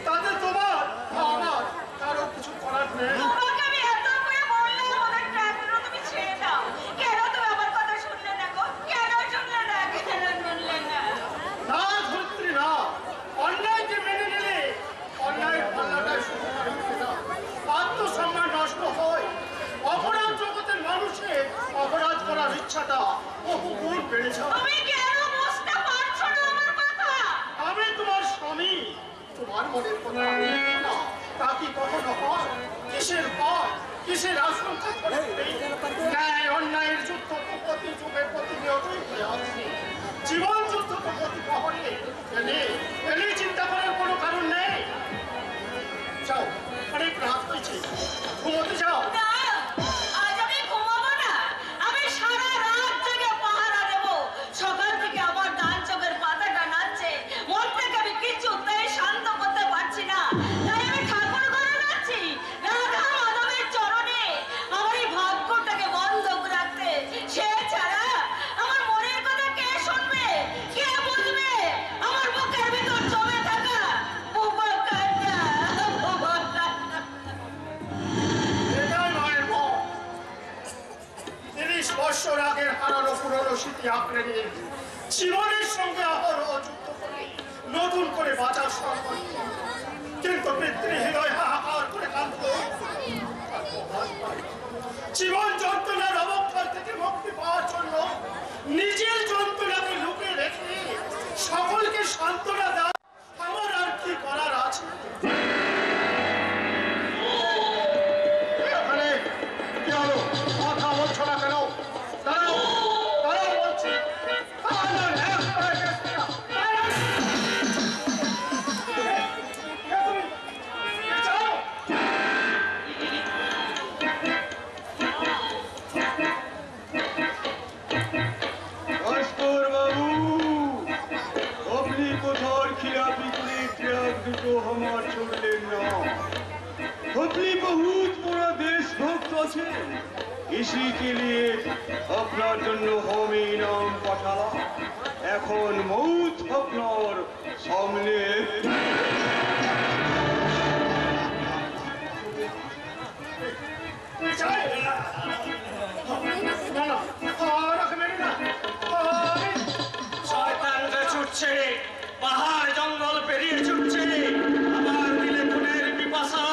তাতে তোমার আমার কারো কিছু করার নেই। আত্মসম্মান নষ্ট হয়, অপরাধ জগতের মানুষের অপরাধ করার ইচ্ছাটা বহু গুণ বেড়ে যায়। আমি তোমার স্বামী, তোমার মনের কথা না তা কি কখনো হয়? কিসের ভয়, কিসের আশঙ্কা করে ন্যায় অন্যায়ের যুদ্ধ তো প্রতি যুগের প্রতিনিয়তই হয়ে আসছে। জীবন যুদ্ধ তো প্রতি প্রহরে, এনে চিন্তা করার কোনো কারণ নেই। যাও, অনেক রাত হয়েছে, ঘুমোতে যাও। আগের হারানো পুরনো স্মৃতি আঁকড়ে নিয়ে জীবনের সঙ্গে আহরণ যুক্ত করে নতুন করে বাঁচার সংকল্প, কিন্তু পিতৃহৃদয় হাহাকার করে কাঁদত। জীবন যন্ত্রণার অবক্ষয় থেকে মুক্তি পাওয়ার জন্য নিজের যন্ত্রণাকে লুকিয়ে রেখে সকলকে সান্ত্বনা দেয়। আমার আর কি করার আছে? কথা বলছো না কেন? আমার छोड़लें ना, अपनी बहुत बड़ा देशभक्त আছে, इसी के लिए আপনার জন্য हम इनाम পাঠালা। এখন মৌত আপনার সামনে। শয়তানরা ছুটছে, পাহাড় জঙ্গল পেরিয়ে ছুটছে। আমার দিলে খুনের পিপাসা,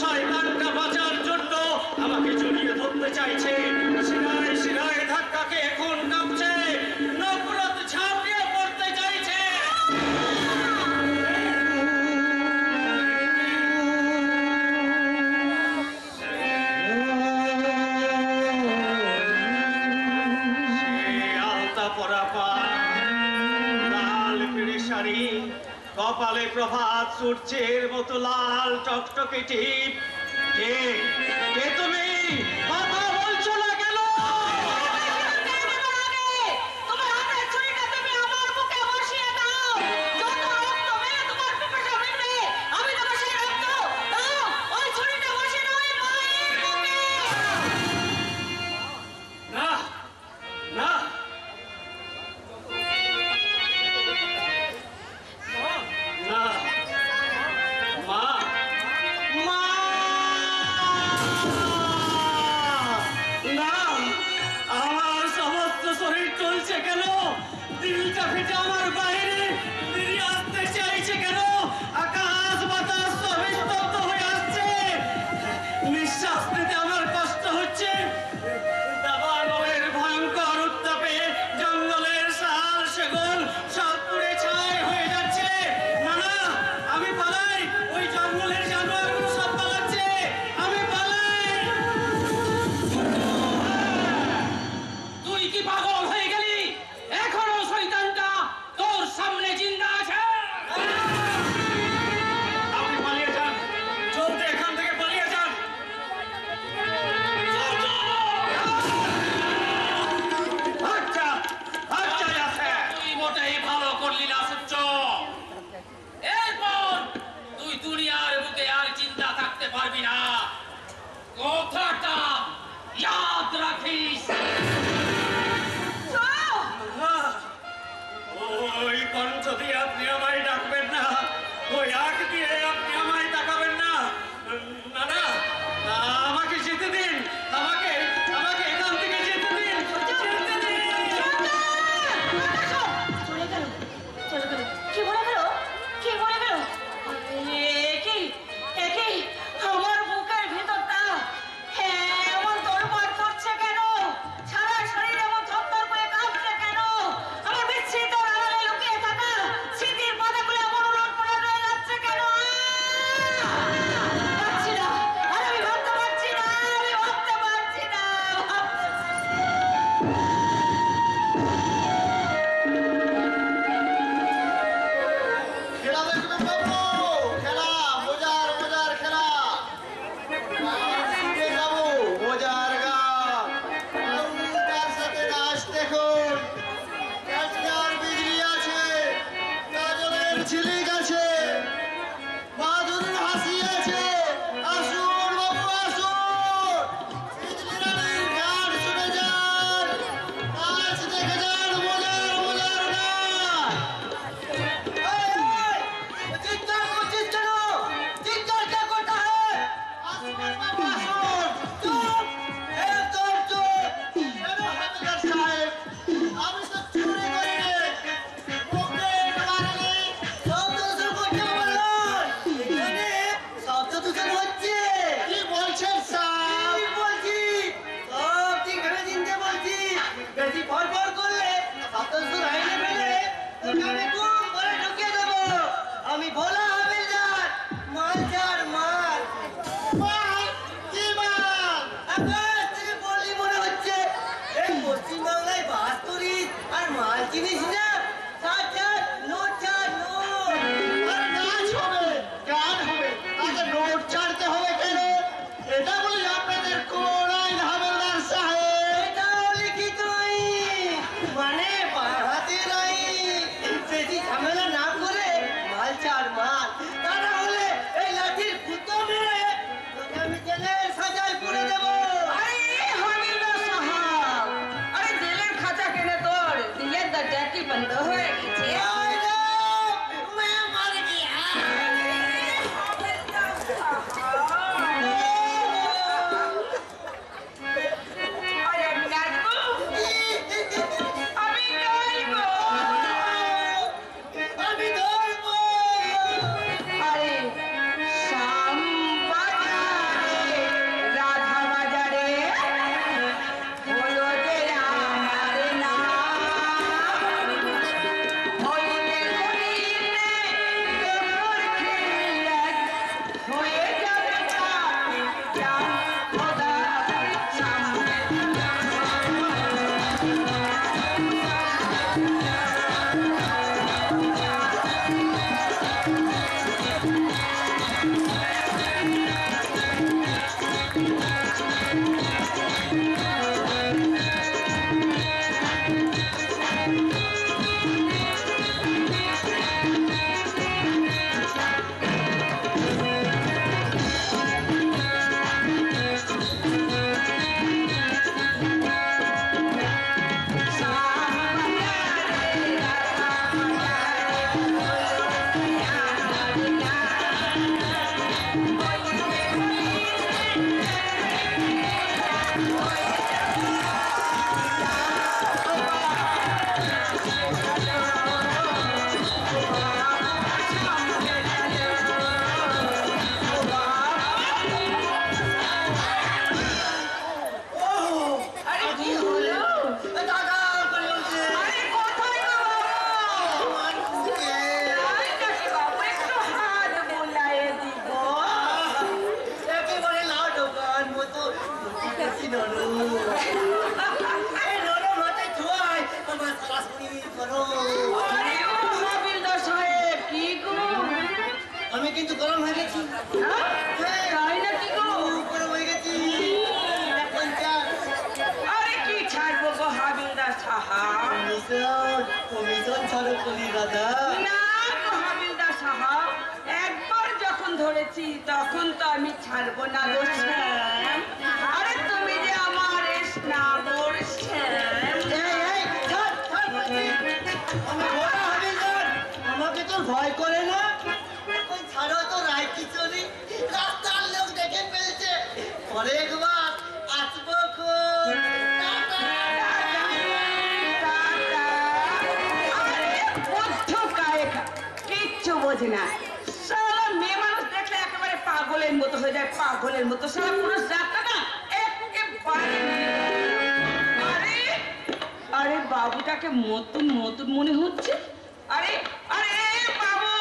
শয়তানটা বাঁচার জন্য আমাকে জড়িয়ে ধরতে চাইছে। শিরায় শিরায় ধাক্কাকে এখন কাঁপছে, নফরত ঝাঁপিয়ে পড়তে চাইছে। আলতা পরা পা, লাল পিড়ি শাড়ি, কপালে প্রভাত সূর্যের মতো লাল টকটকে টিপ। কে তুমি? কথা বলছো না কেন? দিলটা ফেটে আমার বাইরে বেরিয়ে আসতে চাইছে কেন? আকাশ বাতাস সব স্তব্ধ হয়ে আসছে, নিঃশ্বাস নিতে আমার কষ্ট হচ্ছে। দাবানলের ভয়ঙ্কর উত্তাপে জঙ্গলের শাল সেগুন সব পুড়ে ছাই হয়ে যাচ্ছে। না না, আমি পালাই, ওই জঙ্গলের জানোয়ারগুলো সব পালাচ্ছে, আমি পালাই। তুই কি পাগল হয়ে গেলি? এখনো শয়তানটা তোর সামনে জিন্দা আছে। আপনি পালিয়ে যান, জলদি এখান থেকে পালিয়ে যান। আচ্ছা আচ্ছা আছে, তুই মোটেই ভালো করলি না সূর্য। এরপর তুই দুনিয়ার বুকে আর চিন্তা থাকতে পারবি না, কথাটা ইয়াদ রাখিস। ওই কণ্ঠ দিয়ে আপনি আমায় ডাকবেন না, ওই আগ দিয়ে আকাশ থেকে পড়লি মনে হচ্ছে। এই পশ্চিমবাংলায় বাস করিস আর মাল চিনিস না? ছাড়, ছাড়, নোট ছাড়, নোট। আর নাচ হবে, গান হবে, তাকে নোট ছাড়তে হবে কেন? এটা বলি আপনাদের কোন আইন হাবিলদার সাহেব? এটাও লিখিত আইন, মানে বাঁ হাতের আইন। বেশি ঝামেলা না করে মাল ছাড়, মাল। তা না হলে এই লাঠির গুঁতো মেরে তোকে আমি জেলের সাজায় পুরে দেবো। আরে হাবিলদার সাহাব, আরে জেলের খাঁচা কেনে তোর দিলের দরজা কি বন্ধ হয়ে গেছে? আয় রে, मैं मर गया। হাবিলদার সাহাব, আরে নাচবো, আমি গাইবো। আমি ধরবো। আরে শ্যাম বাজারে, রাধা বাজারে হলো যে আমার নাম। হইতে গরিবে তোর খেলায় হয়ে যাবে তার জান খোদা সামনে। আরে কি হলো? দাদা করে উঠছে। আরে কোথায় গো বাবু? আমার বুকে। আরে নাকি বাবু একটু হাত বোলায়ে দিব। একেবারে লাউ দোকান মতো কাছি নরম। এই নরম হাতে ছোঁয়ায় আমার সারা শরীর গরম। আরে ও হাবিলদার সাহেব, কি গো? আমি কিন্তু গরম হয়ে গেছি। হ্যাঁ? তাই নাকি গো? খুব গরম হয়ে গেছি। এখন চার। আরে কি ছাড়বো গো হাবিলদার সাহাব? কমিশন ছাড়ো কলি দাদা। না গো হাবিলদার সাহাব, একবার যখন ধরেছি তখন তো আমি ছাড়বো না গো শ্যাম। আরে তুমি যে আমার স্নাবর শ্যাম। এই, এই, ছাড়, ছাড় বলছি। আমি বড় হাবিলদার, আমাকে তো ভয় করে না। ওই ছাড়ো তো রায় কিশোরী, রাস্তার লোক দেখে ফেলছে। পরে একবার আসবো খুন। টাটা। টাটা। আরে বদ্ধ কায়েকা, কিচ্ছু বোঝে না। সারা মেয়ে মানুষ দেখলে একেবারে পাগলের মতো হয়ে যায়, পাগলের মতো। সারা পুরো রাতটা না একেবারে। আরে আরে বাবুটাকে নতুন নতুন মনে হচ্ছে। আরে আরে বাবু,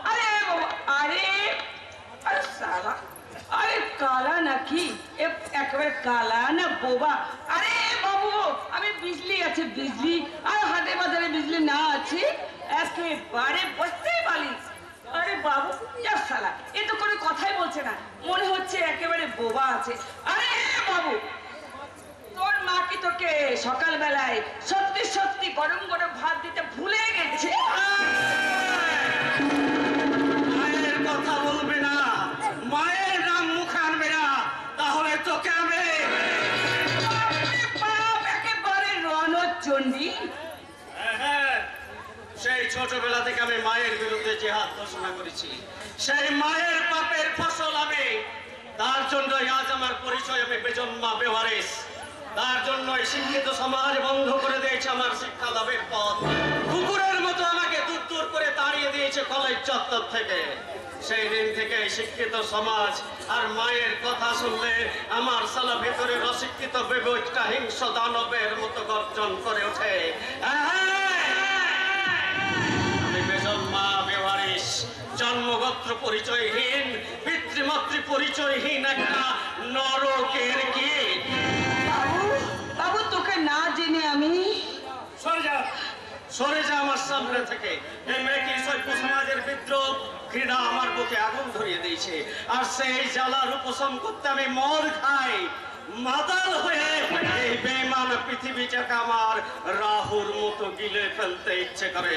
আরে বাবু, আরে আরে সারা, আরে কালা নাকি? একেবারে কালা না বোবা? আরে বাবু, আমি বিজলি আছে বিজলি, আর হাটে বাজারে বিজলি না আছে একেবারে বসতেই পারি। আরে বাবু যা শালা, এ তো কোনো কথাই বলছে না, মনে হচ্ছে একেবারে বোবা আছে। আরে বাবু, তোর মা কি তোকে সকালবেলায় সত্যি সত্যি গরম গরম ভাত দিতে ভুলে গেছে? মায়ের কথা বলবে না, মায়ের নাম মুখে আনবে না, তাহলে তোকে আমি বাপ একেবারে রণচণ্ডী। হ্যাঁ, সেই ছোটবেলা থেকে আমি মায়ের বিরুদ্ধে জেহাদ ঘোষণা করেছি। সেই মায়ের পাপের ফসল আমি, তার জন্য আজ আমার পরিচয় আমি বেজন্মা বেওয়ারিশ। তার জন্যই শিক্ষিত সমাজ বন্ধ করে দিয়েছে আমার শিক্ষা লাভের পথ। কুকুরের মতো আমাকে দূর দূর করে তাড়িয়ে দিয়েছে কলেজ চত্বর থেকে। সেই দিন থেকে শিক্ষিত সমাজ আর মায়ের কথা শুনলে আমার সালা ভেতরে অশিক্ষিত বিবেকটা হিংস্র দানবের মতো গর্জন করে ওঠে। আমি বেজন্মা বেওয়ারিশ, জন্মগোত্র পরিচয়হীন, পিতৃমাতৃ পরিচয়হীন একটা নরকের কি সরে যা আমার সামনে থেকে। এই মেয়েকে সভ্য সমাজের বিদ্রোহ ঘৃণা আমার বুকে আগুন ধরিয়ে দিয়েছে, আর সেই জ্বালার উপশম করতে আমি মদ খাই, মাতাল হয়ে এই বেঈমান পৃথিবীটাকে আমার রাহুর মতো গিলে ফেলতে ইচ্ছে করে।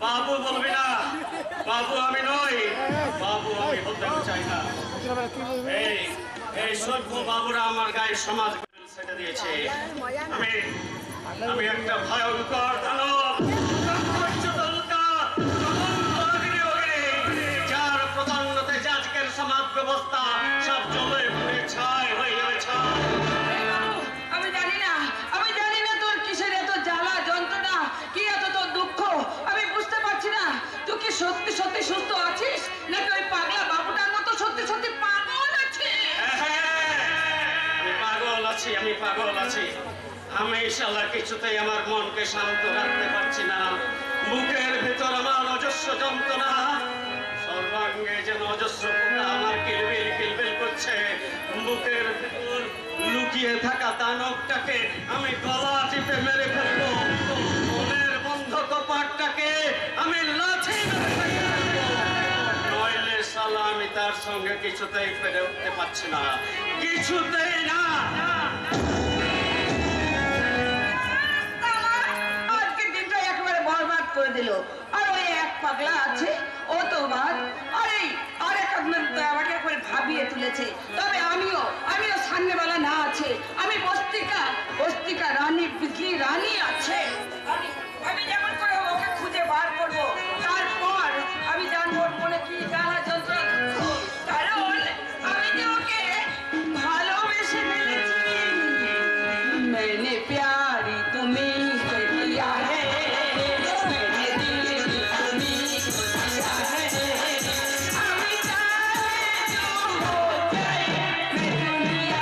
বাবু বলবি না, বাবু আমি নই, বাবু আমি হতে চাই না। এই সভ্য বাবুরা আমার গায়ে সমাজ সেটা দিয়েছে। আমি একটা ভয়ঙ্কর দানব, যার প্রধানতে আজকের সমাজ ব্যবস্থা সব জ্বলে পুড়ে ছাই হয়ে গেছে। আমি জানি না তোর কিসের এত জ্বালা যন্ত্রণা, কি এত তোর দুঃখ আমি বুঝতে পারছি না। তুই কি সত্যি সত্যি সুস্থ আছিস, নাকি ওই পাগলা বাবুটার মতো সত্যি সত্যি পাগল আছিস? আমি পাগল আছি। আমি ইনশাআল্লাহ কিছুতেই আমার মনকে শান্ত রাখতে পারছি না। বুকের ভেতর আমার অজস্র যন্ত্রণা, সর্বাঙ্গে যেন অজস্র পোকা আমার কিলবিল কিলবিল করছে। বুকের ভেতর লুকিয়ে থাকা দানবটাকে আমি গলা টিপে মেরে ফেলবো, মনের বন্ধ কপাটটাকে আমি লাথি মেরে ফেলবো, নইলে শালা আমি তার সঙ্গে কিছুতেই পেরে উঠতে পারছি না, কিছুতেই না। আজকের দিনটা একেবারে বরবাদ করে দিল। আর ওই এক পাগলা আছে, ও তো বাদ, আর এক আমাকে একবারে ভাবিয়ে তুলেছে। তবে আমিও সামনেবেলা না আছে, আমি বস্তিকা রানী, বিজলি রানী আছে। আমি যেমন করে ওকে খুঁজে বার করবো, তারপর আমি জানবো মনে কি জ্বালা যন্ত্রণা, কারণ আমি যে ওকে ভালোবেসে ফেলেছি। मैंने प्यारी तुम्हें किया है, मैंने दिल तुम्हें किया है, हमें चाहे जो हो जाए मैं दुनिया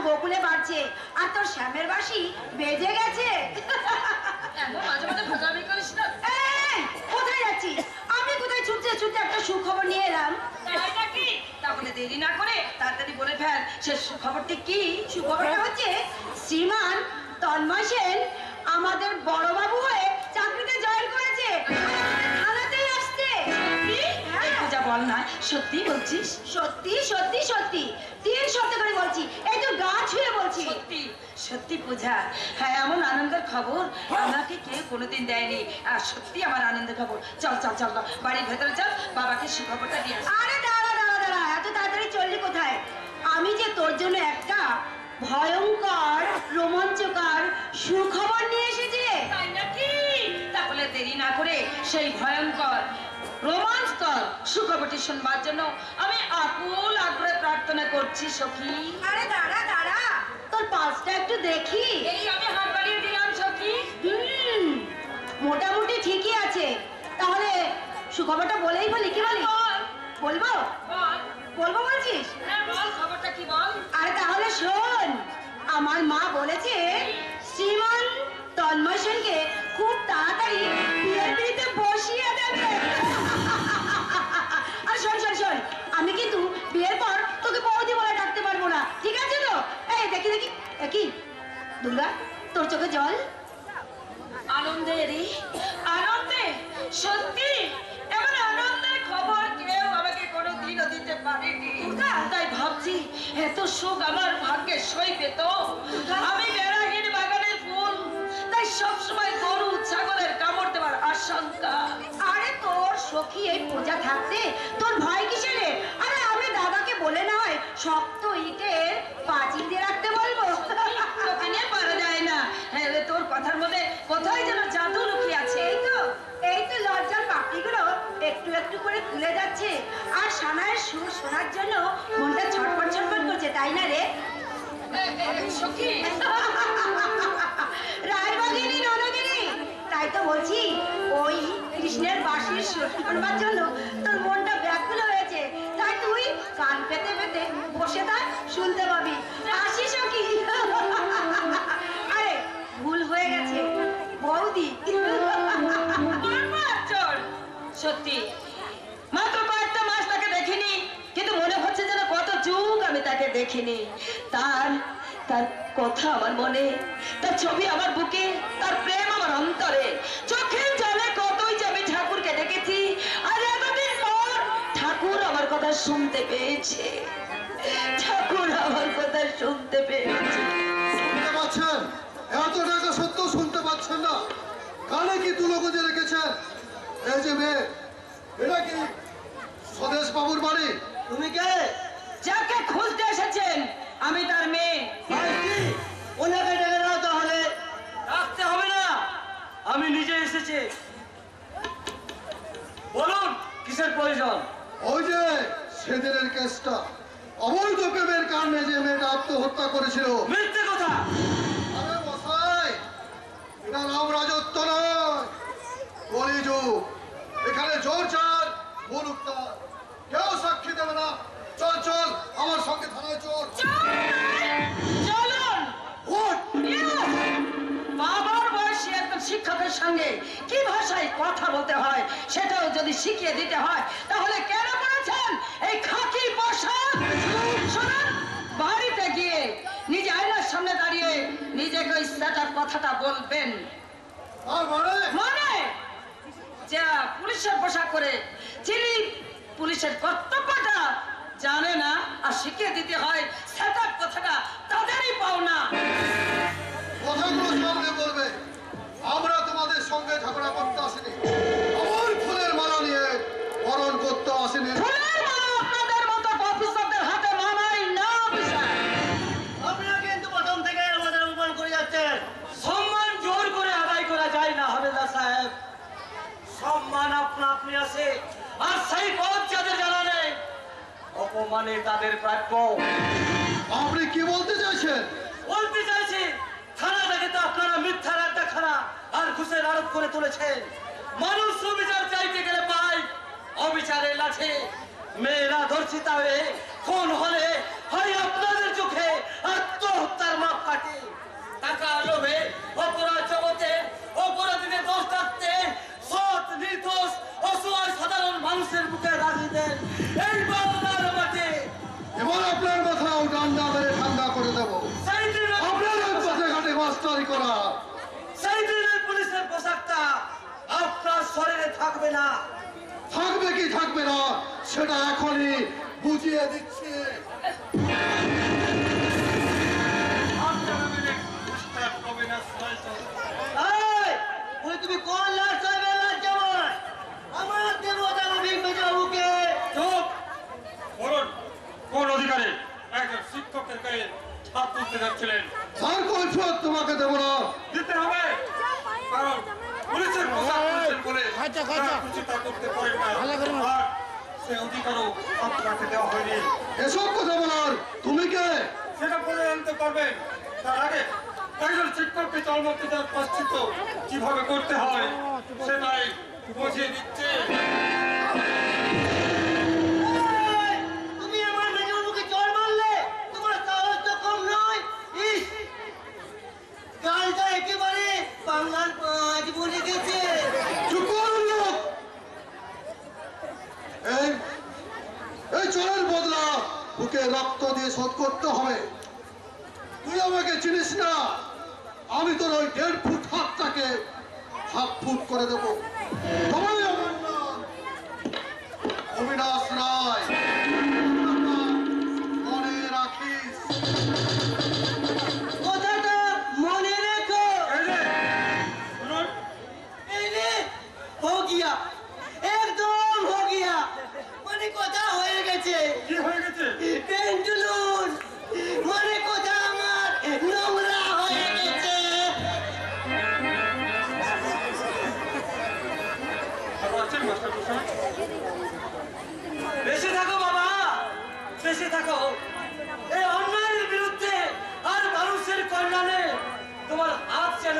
গোকুলে বাড়ছে আর তোর শ্যামের বাঁশি বেজে গেছে। মাঝে মাঝে ভোগামি করিস না। কোথায় যাচ্ছিস? আমি কোথায় ছুটতে ছুটতে একটা সুখবর নিয়ে এলাম। তাহলে দেরি না করে তাড়াতাড়ি বলে ফেল সে সুখবরটি কি। সুখবরটা হচ্ছে শ্রীমান তন্ময় সেন আমাদের বড়বাবু হয়ে চাকরিতে জয়েন করেছে। থানাতেই আসতে। পূজা বল না, সত্যি বলছিস? সত্যি সত্যি সত্যি, 3 সপ্তাহ করে বলছি, এই তো গা ছুঁয়ে বলছি। সত্যি সত্যি পূজা, হ্যাঁ এমন আনন্দের খবর আমাকে কেউ কোনোদিন দেয়নি, আর সত্যি আমার আনন্দের খবর। চল চল চল বাড়ির ভেতরে চল, বাবাকে সুখবরটা দিয়ে। আরে দাঁড়া দাঁড়া দাঁড়া, এত তাড়াতাড়ি চললি কোথায়? আমি যে তোর জন্য একটা ভয়ঙ্কর রোমাঞ্চকর সুখবর নিয়ে এসেছি। তাই নাকি? তাহলে দেরি না করে সেই ভয়ঙ্কর রোমাঞ্চকর সুখবরটি শুনবার জন্য আমি আকুল আগ্রহে প্রার্থনা করছি সখী। আরে দাঁড়া দাঁড়া, তোর পালসটা একটু দেখি। এই আমি হাত বাড়িয়ে দিলাম সখী। মোটামুটি ঠিকই আছে। তাহলে সুখবরটা বলেই বলি, কি বলি? বলবো বলবো বলছিস? বল খবরটা কি বল। আরে তাহলে শোন, আমার মা বলেছে শ্রীমান তন্ময় সেনকে খুব তাড়াতাড়ি বিয়ের পিড়িতে বসিয়ে দেবে। আর শোন শোন শোন, আমি কিন্তু বিয়ের পর তোকে বৌদি বলে ডাকতে পারবো না, ঠিক আছে তো? এই দেখি দেখি, কি দুর্গা তোর চোখে জল? আনন্দে রে, আনন্দে, সত্যি এমন আনন্দের খবর কেউ আমাকে কোনোদিনও দিতে পারেনি। তাই ভাবছি এত সুখ আমার ভাগ্যে সইবে তো। আমি বেড়াহীন বাগানের ফুল, তাই সবসময় গরু ছাগলের কামড় দেওয়ার আশঙ্কা। আরে তোর সখী এই পূজা থাকতে তোর ভয় কিসের রে? আরে আমি দাদাকে বলে নয় শক্ত ইটের পাঁচিল দিয়ে রাখতে বলবো। তোকে নিয়ে পারা যায় না। হ্যাঁ রে, তোর কথার মধ্যে কোথায় যেন জাদু লুকিয়ে আছে। এই তো লজ্জার পাপড়িগুলো একটু একটু করে খুলে যাচ্ছে আর সানায়ের সুর শোনার জন্য মনটা ছটফট ছটফট করছে, তাই না রে? সখী, রায়বাগিনী ননগিনী, তাই তো বলছি ওই কৃষ্ণের বাঁশির সুর শুনবার জন্য তোর মনটা ব্যাকুল হয়েছে। তাই তুই কান পেতে পেতে বসে থাক, শুনতে পাবি। আসিস কি? আরে ভুল হয়ে গেছে বৌদি। চল, সত্যি মাত্র কয়েকটা মাস তাকে দেখিনি, কিন্তু মনে হচ্ছে যেন কত যুগ আমি তাকে দেখিনি। তার তার কথা আমার মনে, তার ছবি আমার বুকে, তার প্রেম আমার অন্তরে। চোখের জলে কতই যে আমি ঠাকুরকে দেখেছি, আর এতদিন পর ঠাকুর আমার কথা শুনতে পেয়েছে। ঠাকুর আমার কথা শুনতে পেয়েছে। শুনতে পাচ্ছেন? এত টাকা সত্ত্বেও শুনতে পাচ্ছেন না? কানে কি তুলো গুঁজে রেখেছেন? এই যে মেয়ে, এটা কি স্বদেশ বাবুর বাড়ি? তুমি কে? যাকে খুঁজতে এসেছেন আমি তার মেয়ে। ওনাকে ডেকে দাও তাহলে। রাখতে হবে না, আমি নিজে এসেছি। বলুন কিসের প্রয়োজন? ওই যে সেদিনের কেসটা, অবৈধ প্রেমের কারণে যে মেয়েটা আত্মহত্যা করেছিল। মিথ্যে কথা। আরে মশাই, এটা রাম রাজত্ব নয়, কলিযুগ। এখানে জোর চার মুলুক তার, কেউ সাক্ষী দেবে না। চল চল আমার সঙ্গে থানায় চল। চলুন। ওঠ! বাবার বয়সী একজন শিক্ষকের সঙ্গে কি ভাষায় কথা বলতে হয় সেটাও যদি শিখিয়ে দিতে হয়, তাহলে কেন পড়েছেন এই খাকি পোশাক? শুনুন, বাড়িতে গিয়ে নিজে আয়নার সামনে দাঁড়িয়ে নিজেকে ওই সেটার কথাটা বলবেন। আর মানে মানে যা পুলিশের পোশাক করে যিনি পুলিশের কর্তব্যটা জানে না আর শিখিয়ে দিতে হয় সেটার কথাটা তাদেরই পাওনা। কথাগুলো সামনে বলবে। আমরা তোমাদের সঙ্গে ঝগড়া করতে আসিনি, আমার ফুলের মালা নিয়ে বরণ করতে আসিনি। ফুলের মালা আপনাদের মতো অফিসারদের হাতে মানাই না বিষয়। আপনারা কিন্তু প্রথম থেকে আমাদের অপমান করে যাচ্ছেন। সম্মান জোর করে আদায় করা যায় না হাবিলদার সাহেব। সম্মান আপনা আপনি আছে, আর সেই পথ যাদের জানা নেই অপমানে তাদের প্রাপ্য। আপনি কি বলতে চাইছেন? বলতে চাইছি, থানাটাকে তো আপনারা মিথ্যার একটা খানা আর ঘুষের আরোপ করে তুলেছেন। মানুষ সুবিচার চাইতে গেলে পায় অবিচারে লাঠি। মেয়েরা ধর্ষিতা হয়ে খুন হলে হয় আপনাদের চোখে আত্মহত্যার মাপ কাটে। টাকা লোভে অপরাধ জগতে অপরাধীদের দোষ থাকতে সৎ নির্দোষ অসহায় সাধারণ মানুষের বুকে রাজি দেন এই বাংলার মাঠে। এবার আপনার কথাও ডান্ডা মেরে ঠান্ডা করে দেব। সেই দিনের আপনার ওই পথে ঘাটে মাস্টারি করা, সেই দিনের পুলিশের পোশাকটা আপনার শরীরে থাকবে না। থাকবে কি থাকবে না সেটা এখনই বুঝিয়ে দিচ্ছি। এই, ওই তুমি কোন লাট চাইবে লাট যেমন? আমার দেবো জানো ভিন্ন বাবুকে। চুপ! বলুন, কোন অধিকারে একজন শিক্ষকের গায়ে হাত তুলতে যাচ্ছিলেন? আর কৈফিয়ত তোমাকে দেব না। দিতে হবে, কারণ পুলিশের পোশাক পরেছেন বলে তারা কিছু তা করতে পারেন না। আর সে অধিকারও আপনাকে দেওয়া হয়নি। এসব কথা বলার তুমি কে? সেটা বলে আনতে পারবেন। তার আগে একজন শিক্ষককে জন্মতে যাওয়ার পাশ্চিত্য কিভাবে করতে হয় সেটাই বুঝিয়ে দিচ্ছে। এই, তুমি আমার মেজো বাবুকে চড় মারলে, তোমার সাহস তো কম নয়। ইস, গালটা একেবারে বাংলার 5 বলে গেছে। চুপ করুন লোক। এই এই চোরের বদলা বুকে রক্ত দিয়ে শোধ করতে হবে। তুই আমাকে চিনিস না, আমি তোর ওই 1.5 ফুট হাতটাকে হাফ ফুট করে দেবো। তোমায় আমার নাম অবিনাশ রায়, মনে রাখিস। কথাটা মনে রেখো। এই যে, শুনুন, এই রে, হো গিয়া, একদম হো গিয়া। মানে কথা হয়ে গেছে। কি হয়ে গেছে? পেন্টুলুন, মানে কথা আমার নোংরা হয়ে গেছে। ভালো আছেন মাস্টারমশাই? বেঁচে থাকো বাবা, বেঁচে থাকো। এই অন্যায়ের বিরুদ্ধে আর মানুষের কল্যাণে তোমার হাত যেন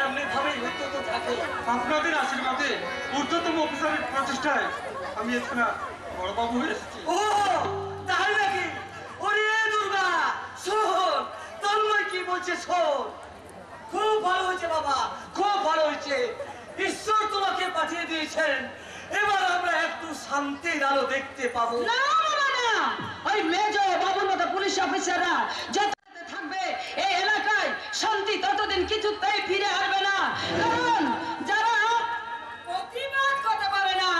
এমনি ভাবেই উদ্যত থাকে। আপনাদের আশীর্বাদে ঊর্ধ্বতম অফিসারের প্রচেষ্টায় আমি এখানে বড়বাবু হয়ে এসেছি। ও তাই নাকি? ওরে দুর্গা, শোন তন্ময় কি বলছে শোন। খুব ভালো হয়েছে বাবা, খুব ভালো হয়েছে। ঈশ্বর তোমাকে পাঠিয়ে দিয়েছেন, এবার আমরা একটু শান্তির আলো দেখতে পাবো। না বাবা না, ওই মেজো বাবুর মতো পুলিশ অফিসাররা যত থাকবে এই এলাকায় শান্তি ততদিন কিছুতেই ফিরে আসবে না। কারণ যারা প্রতিবাদ করতে পারে না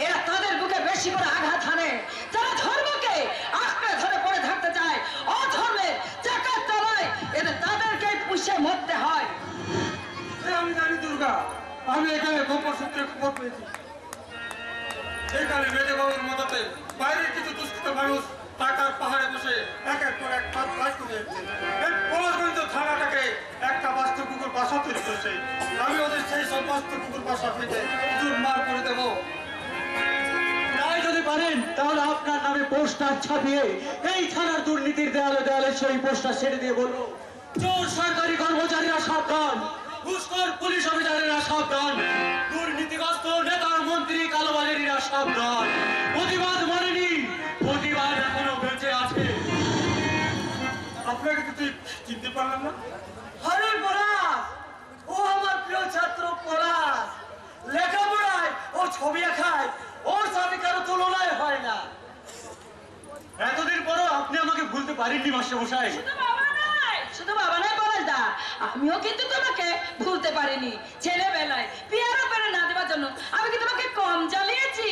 এরা তাদের বুকে বেশি করে আঘাত হানে। যারা ধর্মকে আঁকড়ে ধরে পড়ে থাকতে চায়, অধর্মের চাকা চালায়, এদের তাদেরকে পুষে মরতে হয়। আমি জানি দুর্গা, আমি এখানে গোপন সূত্রে খবর পেয়েছি। এখানে মেজবাবুর মদতে বাইরের কিছু দুষ্কৃত মানুষ টাকার পাহাড়ে বসে একের পর এক কাজ করে যাচ্ছে। এই পলাশগঞ্জ থানাটাকে একটা বাস্তু কুকুর বাসা তৈরি করেছে। আমি ওদের সেই সব বাস্তু কুকুর বাসা থেকে চুরমার করে দেবো। তাই যদি পারেন তাহলে আপনার নামে পোস্টার ছাপিয়ে এই থানার দুর্নীতির দেয়ালে দেয়ালে সেই পোস্টার ছেড়ে দিয়ে বলবো, চোর সরকারি কর্মচারীরা সাবধান, ঘুষখোর পুলিশ অফিসারেরা সাবধান, দুর্নীতিগ্রস্ত নেতা মন্ত্রী কালোবাজারিরা সাবধান। প্রতিবাদ মরেনি, প্রতিবাদ এখনো বেঁচে আছে। আপনাকে তো ঠিক চিনতে পারলাম না। আরে পলাশ, ও আমার প্রিয় ছাত্র পলাশ। লেখাপড়ায় ও ছবি আঁকায় ওর সাথে কারো তুলনায় হয় না। এতদিন পরও আপনি আমাকে ভুলতে পারেননি মাস্টারমশাই। শুধু বাবা নয় পলাশদা, আমিও কিন্তু তোমাকে ভুলতে পারিনি। ছেলেবেলায় পিয়ারা পেরে না দেওয়ার জন্য আমি কি তোমাকে কম জ্বালিয়েছি?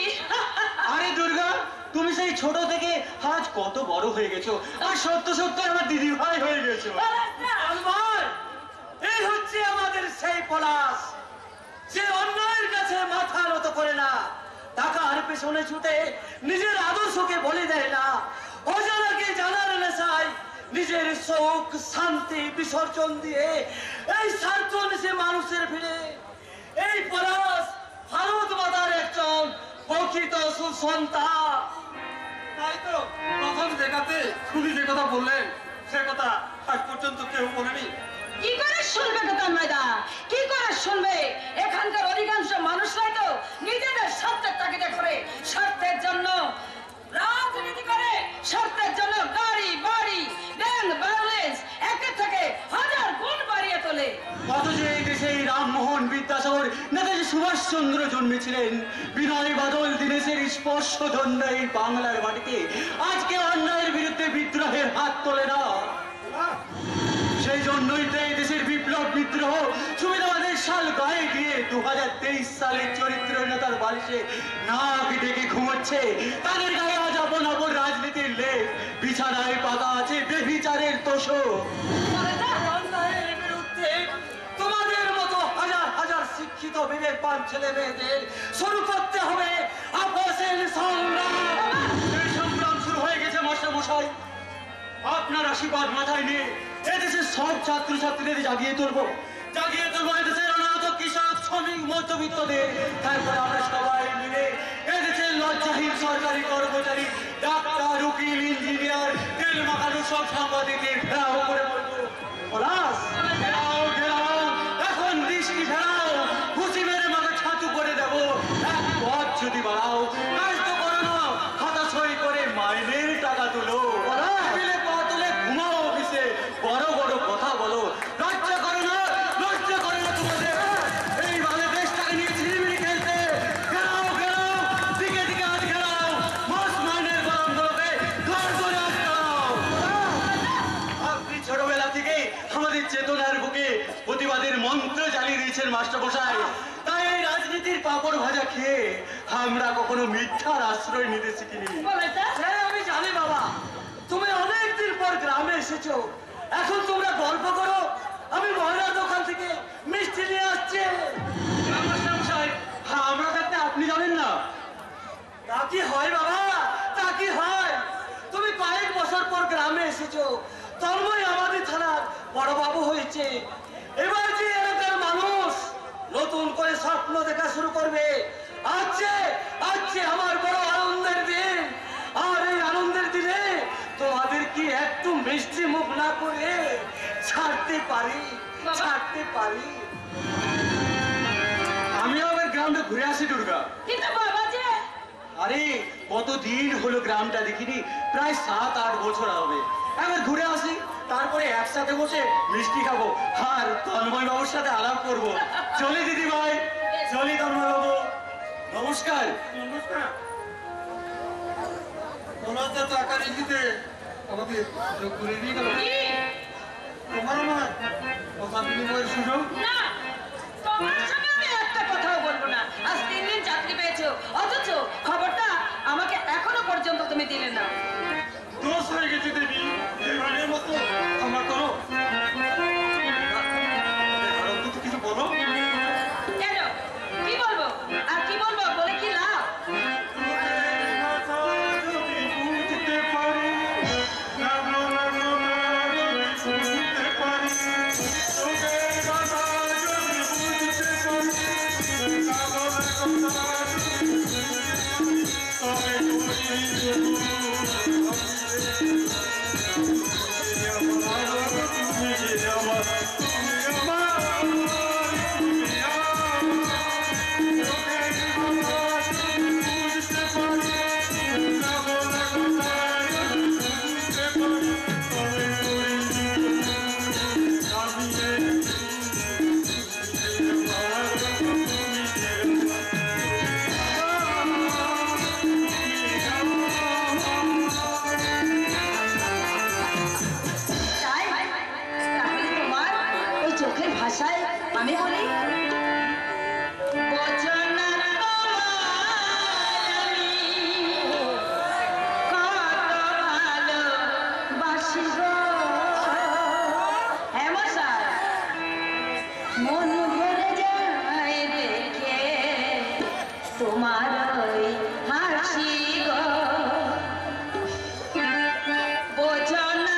আরে দুর্গা, তুমি সেই ছোট থেকে আজ কত বড় হয়ে গেছো, আর সত্য সত্য আমার দিদি ভাই হয়ে গেছো। আমার এই হচ্ছে আমাদের সেই পলাশ, যে অন্যায়ের কাছে মাথা নত করে না, টাকার পেছনে ছুটে নিজের আদর্শকে বলে দেয় না, অজানাকে জানার নেশায় নিজের শোক শান্তি বিসর্জন দিয়ে এই স্বার্থ নেশে মানুষের ভিড়ে। এই পলাশ ভারত মাতার একজন প্রকৃত সুসন্তান। তাই তো প্রথম দেখাতে খুবই যে কথা বললেন সে কথা আজ পর্যন্ত কেউ বলেনি। কি করে শুনবে তো তন্ময়দা, কি করে শুনবে? এখানকার অধিকাংশ মানুষরাই তো নিজেদের স্বার্থের তাগিদে করে, স্বার্থের জন্য রাজনীতি করে, স্বার্থের জন্য গাড়ি বাড়ি ব্যাংক ব্যালেন্স একের থেকে হাজার গুণ বাড়িয়ে তোলে। অথচ এই দেশে এই রামমোহন বিদ্যাসাগর নেতাজি সুভাষচন্দ্র জন্মেছিলেন, বিনয় বাদল দীনেশের স্পর্শ ধন্য এই বাংলার মাটিতে আজকে অন্যায়ের বিরুদ্ধে বিদ্রোহের হাত তোলে না। সেই জন্যই তো এই দেশের বিপ্লব বিদ্রোহ সুবিধাবাদের সাল গায়ে দিয়ে 2023 সালের চরিত্র নেতার বালিশে নাক ডেকে ঘুমোচ্ছে। তাদের গায়ে আজ আপন আপন রাজনীতির লেখ, বিছানায় পাতা আছে বেবিচারের তোষক। অন্যায়ের বিরুদ্ধে তোমাদের মতো হাজার হাজার শিক্ষিত বিবেকবান ছেলে মেয়েদের শুরু করতে হবে আপসের সংগ্রাম। এই সংগ্রাম শুরু হয়ে গেছে মাস্টারমশাই। আপনার আশীর্বাদ মাথায় নিয়ে এদেশের সব ছাত্রছাত্রীদের জাগিয়ে তুলবো এদেশের অনাথ কৃষক শ্রমিক মধ্যবিত্তদের। তারপরে আমরা সবাই মিলে এদেশের লজ্জাহীন সরকারি কর্মচারী ডাক্তার উকিল ইঞ্জিনিয়ার তেল মাখানো সব সাংবাদিকদের ঘেরাও করে বলবো, পলাশ ঘেরাও ঘেরাও, এখন দৃষ্টি ফেরাও, খুশি মেরে মাথা ছাতু করে দেবো। এক পথ যদি বাড়াও, কাজ তো করো না, খাতা সই করে মাইনের টাকা তুলো। টেবিলে পা তুলে ঘুমাও অফিসে, বড় বড় কথা বলো, লজ্জা করে না, লজ্জা করে না তোমাদের এইভাবে দেশটাকে নিয়ে ছিনিমিনি খেলতে। ঘেরাও ঘেরাও, দিকে দিকে হাত ঘেরাও, মাস মাইনের গরমগুলোকে ঘর করে আটকাও। আপনি ছোটবেলা থেকে আমাদের চেতনার বুকে প্রতিবাদের মন্ত্র জ্বালিয়ে দিয়েছেন মাস্টারমশাই। রাজনীতির পাপড় ভাজা খেয়ে আমরা কখনো মিথ্যার আশ্রয় নিতে শিখিনি। হ্যাঁ আমি জানি বাবা, তুমি অনেকদিন পর গ্রামে এসেছো, এখন তোমরা গল্প করো আমি ময়নার দোকান থেকে মিষ্টি নিয়ে আসছি। আমরা থাকতে আপনি যাবেন না? তা কি হয় বাবা, তা কি হয়? তুমি কয়েক বছর পর গ্রামে এসেছো, তন্ময় আমাদের থানার বড় বাবু হয়েছে। এবার যে এলাকার মানুষ নতুন করে স্বপ্ন দেখা শুরু করবে, আজকে আমার বড় আনন্দের দিন। আর এই আনন্দের দিনে তোমাদের কি একটু মিষ্টি মুখ না করে ছাড়তে পারি? আমি আবার গ্রামটা ঘুরে আসি দুর্গা। কিন্তু বাবা যে আরে কতদিন হলো গ্রামটা দেখিনি, প্রায় 7-8 বছর হবে। এবার ঘুরে আসি, তারপরে একসাথে বসে মিষ্টি খাবো আর তন্ময় বাবুর সাথে আলাপ করবো। চলি দিদি ভাই, চলি তন্ময় বাবু। নমস্কার। নমস্কার। ওনার তো টাকা রেখেছে আমাদের যোগ করে দিয়ে গেল। তোমার আমার কথা বিনিময়ের সুযোগ না, তোমার সঙ্গে আমি একটা কথাও বলবো না। আজ 3 দিন চাকরি পেয়েছো, অথচ খবরটা আমাকে এখনো পর্যন্ত তুমি দিলে না। দোষ হয়ে গেছে দেবী, এবারের মতো ক্ষমা করো। কিছু বলো। কেন? কি বলবো? আর কি বলবো বলে কি লাভ? আমি বলি মন ভরে যায় দেখে তোমার ওই হাসি গো, বোঝো না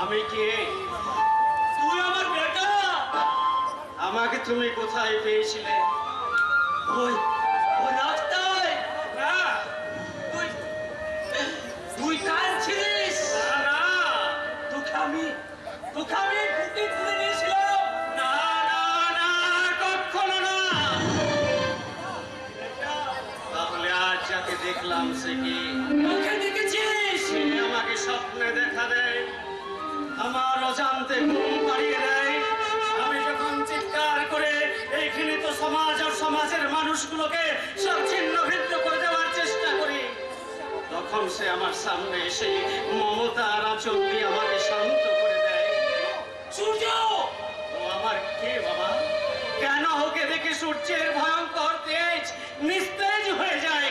আমি কে? তুই আমার বেটা। আমাকে তুমি কোথায় পেয়েছিলে? ওই ওই রাস্তায়। না, তুই কাঁদছিলিস। না, তোকে আমি বুকে তুলে নিয়েছিলাম। না না না, কখনো না। তাহলে আজ যাকে দেখলাম সে কি? তোকে দেখেছিস? সে আমাকে স্বপ্নে দেখা দেয়, আমার অজান্তে ঘুম পাড়িয়ে দেয়। আমি যখন চিৎকার করে এইখানে তো সমাজ আর সমাজের মানুষগুলোকে সব ছিন্ন ভিন্ন করে দেওয়ার চেষ্টা করি, তখন সে আমার সামনে এসে মমতার আঁচল দিয়ে আমাকে শান্ত করে দেয়। সূর্য, ও আমার কে বাবা? কেন ওকে দেখে সূর্যের ভয়ঙ্কর তেজ নিস্তেজ হয়ে যায়?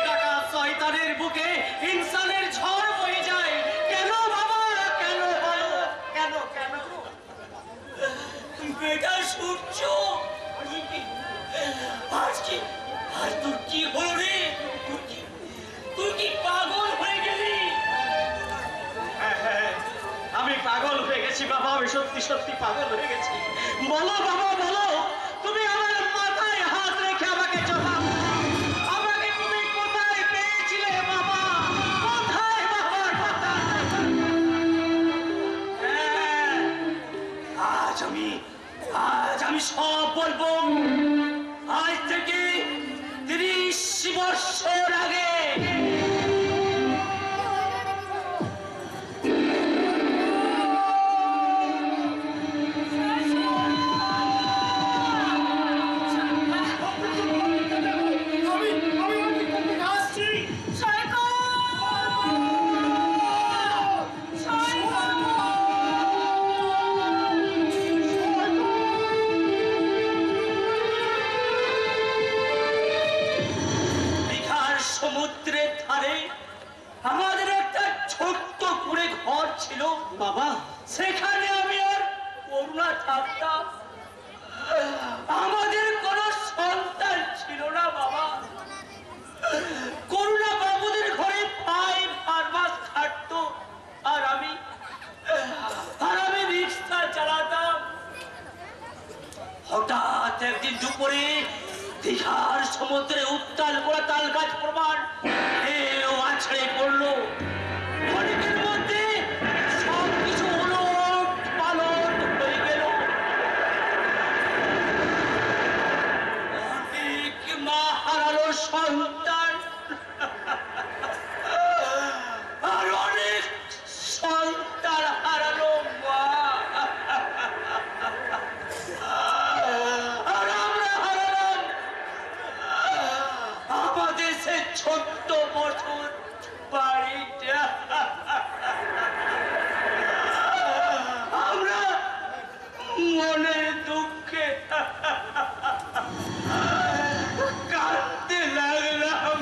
ডাকাত শয়তানের বুকে ইনসানের ঝড় বয়ে যায়। কেন বাবা, কেন বলো, কেন কেন? বেটা সূর্য, আজ তোর কি হলো রে? তুই কি পাগল হয়ে গেলি? হ্যাঁ, আমি পাগল হয়ে গেছি বাবা, আমি সত্যি সত্যি পাগল হয়ে গেছি। বলো বাবা, বলো, তুমি আমার মাথায় হাত রেখে আমাকে জবাব দাও। আমাকে তুমি কোথায় পেয়েছিলে বাবা? কোথায় বাবা, কোথায়? হ্যাঁ, আজ আমি সব বলবো। আজ থেকে 30 বছর আগে সমুদ্রের ধারে আমাদের একটা ছোট্ট কুড়ে ঘর ছিল বাবা। সেখানে আমি আর করুণা থাকতাম। আমাদের কোনো সন্তান ছিল না বাবা। করুণা বাবুদের ঘরে 5 মাস খাটতো, আর আমি রিক্সা চালাতাম। হঠাৎ একদিন দুপুরে দীঘার সমুদ্রে উত্তাল করা তাল গাছ প্রমাণ ও আছড়ে পড়লো। অনেকের মধ্যে সবকিছু উলট পালট হয়ে গেল। অনেক মা হারালো সন্তান, আর অনেক সন্তান হারালো মা। আমাদের সে ছোট্ট মঠুর বাড়িটা আমরা মনের দুঃখে কাঁদতে লাগলাম।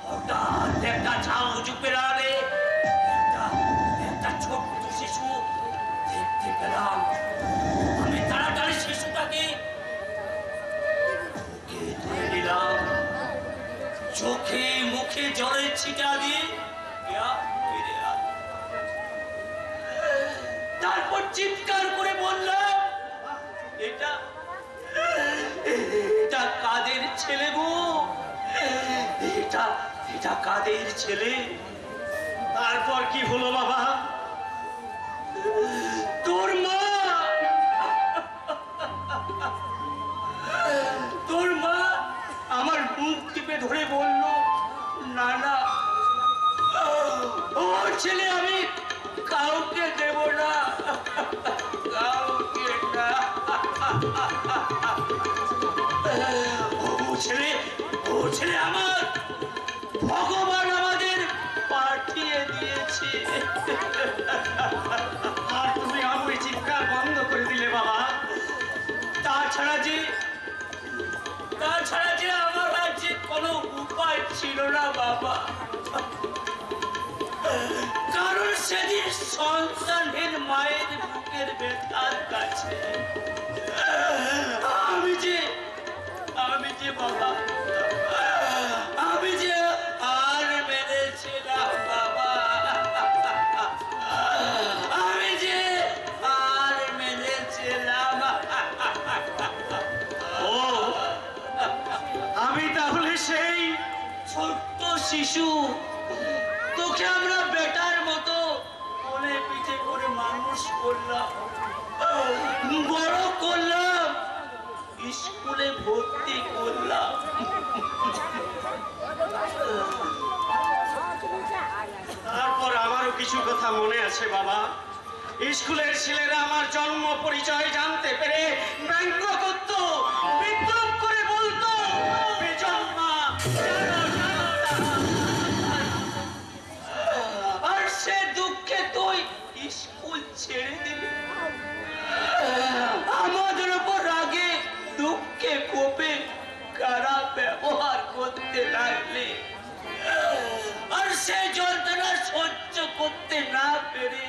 হঠাৎ একটা ঝাউ চুপে আগে একটা ছোট্ট শিশু দেখতে পেলাম। আমি তাড়াতাড়ি শিশুটাকে তুলে নিলাম, চোখে মুখে জলের ছিটা দিয়ে। তারপর চিৎকার করে বললাম, এটা কাদের ছেলে গো? এটা কাদের ছেলে? তারপর কি হলো বাবা? তোর মা আমার মুখ টিপে ধরে বলল, না না, ওর ছেলে আমি কাউকে দেব না, কাউকে না। ও ছেলে আমার ভগবান আমাদের পাঠিয়ে দিয়েছে। আর তুমি আমার চিৎকার বন্ধ করে দিলে বাবা। তাছাড়া যে আমার কাছে কোনো উপায় ছিল না বাবা। কারণ সেদিন সন্তানের মায়ের বুকের ব্যথার কাছে আমি যে বাবা, আমি যে ছোট্ট শিশু, তোকে আমরা বেটার মতো কোলে পিঠে করে মানুষ করলাম, বড় করলাম, স্কুলে ভর্তি করলাম। তারপর আমারও কিছু কথা মনে আছে বাবা। স্কুলের ছেলেরা আমার জন্ম পরিচয় জানতে পেরে ব্যঙ্গ করত, বিদ্রুপ করে বলতো, বেজন্মা, জানো, জানো না। আর সে দুঃখে তুই স্কুল ছেড়ে দিলি, আমাদের উপর রাগে দুঃখে কোপে খারাপ ব্যবহার করতে লাগলে, আর সে যন্ত্রণা সহ্য করতে না পেরে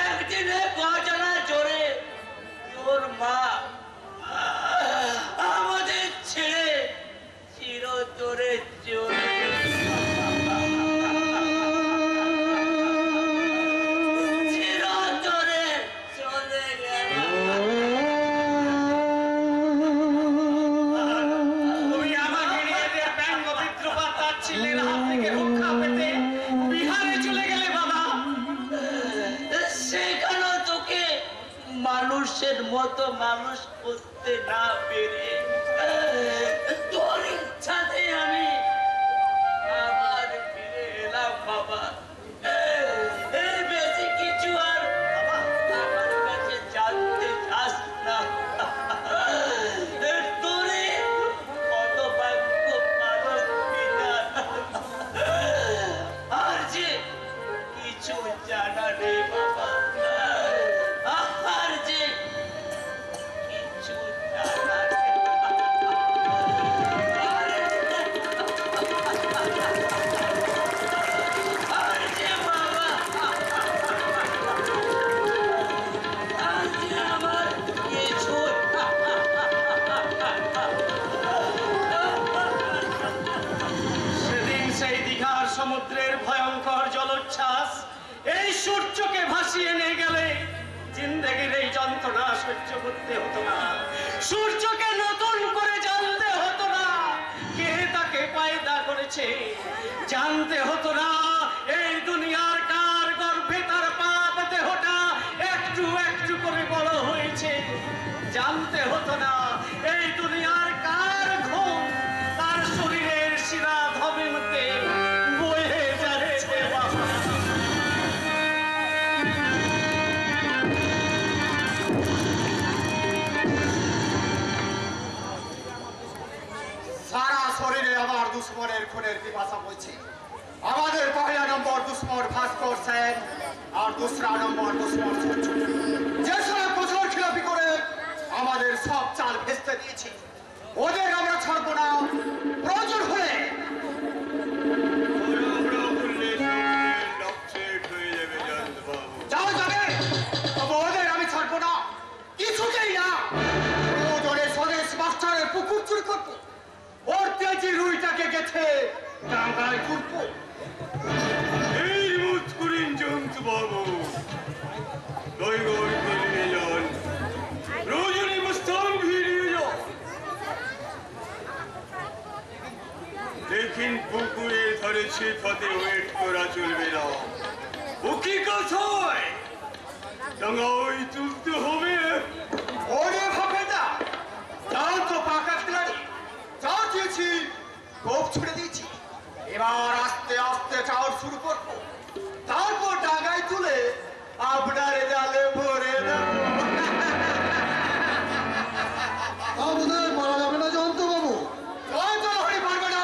একদিনে গজনা জোরে তোর মা আমাদের ছেড়ে চিরতরে চলে চিরতরে চলে গেল। তুমি আমার মিডিয়াদের ব্যঙ্গ বিদ্রুপ আর তাচ্ছিল্যের হাত থেকে রক্ষা পেতে বিহারে চলে গেলে বাবা। সেখানে তোকে মানুষের মতো মানুষ করতে না পেরে তোর ইচ্ছাতে আমি আবার ফিরে এলাম বাবা। এই বেশি কিছু আর আমার কাছে জানতে চাস না। তোরে কত ভাগ্য মানুষ বিধান, আর যে কিছু জানা নেই বাবা, আর যে কিছু জানা নেই। আর যে বাবা, আর যে আমার কিছু সেদিন সেই দীঘার সমুদ্রের ভয়ঙ্কর জলোচ্ছ্বাস এই সূর্যকে ভাসিয়ে নিয়ে গেলে জিন্দেগির এই যন্ত্রণা সহ্য করতে হতো না, সূর্যকে নতুন করে জানতে হতো না কে তাকে পয়দা করেছে, জানতে হতো না এই দুনিয়ার কার গর্ভে তার পাপ দেহটা একটু একটু করে বড় হয়েছে, জানতে হতো না এই দুনিয়ার কার ঘুম তার শরীরের শিরা ধবিমতে বয়ে যাচ্ছে বাবা। সারা শরীরে আমার দুশ্মনের খুনের পিপাসা বইছে। আমাদের পহেলা নম্বর দুশ্মন ভাস্কর সেন আর दूसरा নম্বর দুশ্মন সূর্য, যে সব বছর খিলাপি করে আমাদের সব চাল ভেস্তে দিয়েছে, ওদের আমরা ছাড়বো না। প্রয়োজন হলে যাও যাবে, তবে ওদের আমি ছাড়বো না, কিছুতেই না। প্রয়োজনে স্বদেশ মাস্টারের পুকুর চুরি করবো, ওর তেজি রুইটাকে গেছে ডাঙ্গায় ঘুরবো। এই মুখ করিন জন্তু বাবু, দৈগর ফিরিয়ে যান, রোজনী মুস্তান ফিরিয়ে যান। দেখিন পুকুরের ধারে ছিপাতে ওয়েট করা চলবে না, ও কি কথায় ডাঙ্গায় তুলতে হবে। ওরে ভাবে না, যাও তো পাকা খিলাড়ি, যাও দিয়েছি কোপ ছুড়ে দিয়েছি, এবার আস্তে আস্তে চাওয়ার শুরু করবো, তারপর ডাঙ্গায় তুলে আপনার জালে ভরে দেবো। মারা যাবে না জন্তু বাবু, পারবে না,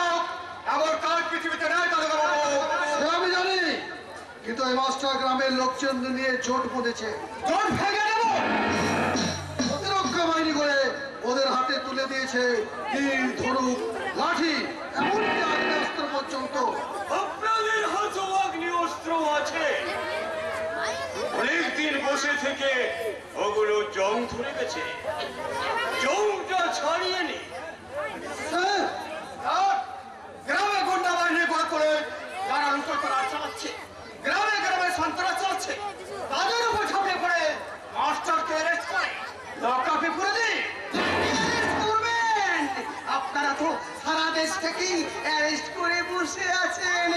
এমন কাজ পৃথিবীতে নাই দাদা বাবু। আমি জানি, কিন্তু এই মাস্টার গ্রামের লোকজন নিয়ে জোট বেঁধেছে, জোট ভেঙে দেব। প্রতিরক্ষা বাহিনী করে ওদের হাতে তুলে দিয়েছে তীর, ধনুক, লাঠি, এমনকি আগ্নেয়াস্ত্র পর্যন্ত। আপনাদের হাতে অগ্নি অস্ত্র আছে, অনেকদিন বসে থেকে ওগুলো জং ধরে গেছে, জংটা ছাড়িয়ে নি। স্যার, আর গ্রামে গুন্ডা বাহিনী গড়ে করে যারা লুটোতরা চালাচ্ছে, গ্রামে গ্রামে সন্ত্রাস চলছে, তাদের উপর ঝাঁপিয়ে পড়ে মাস্টারকে অ্যারেস্ট করে লকআপে পুরে দিন। আপনারা তো সারা থেকেই অ্যারেস্ট করে বসে আছেন।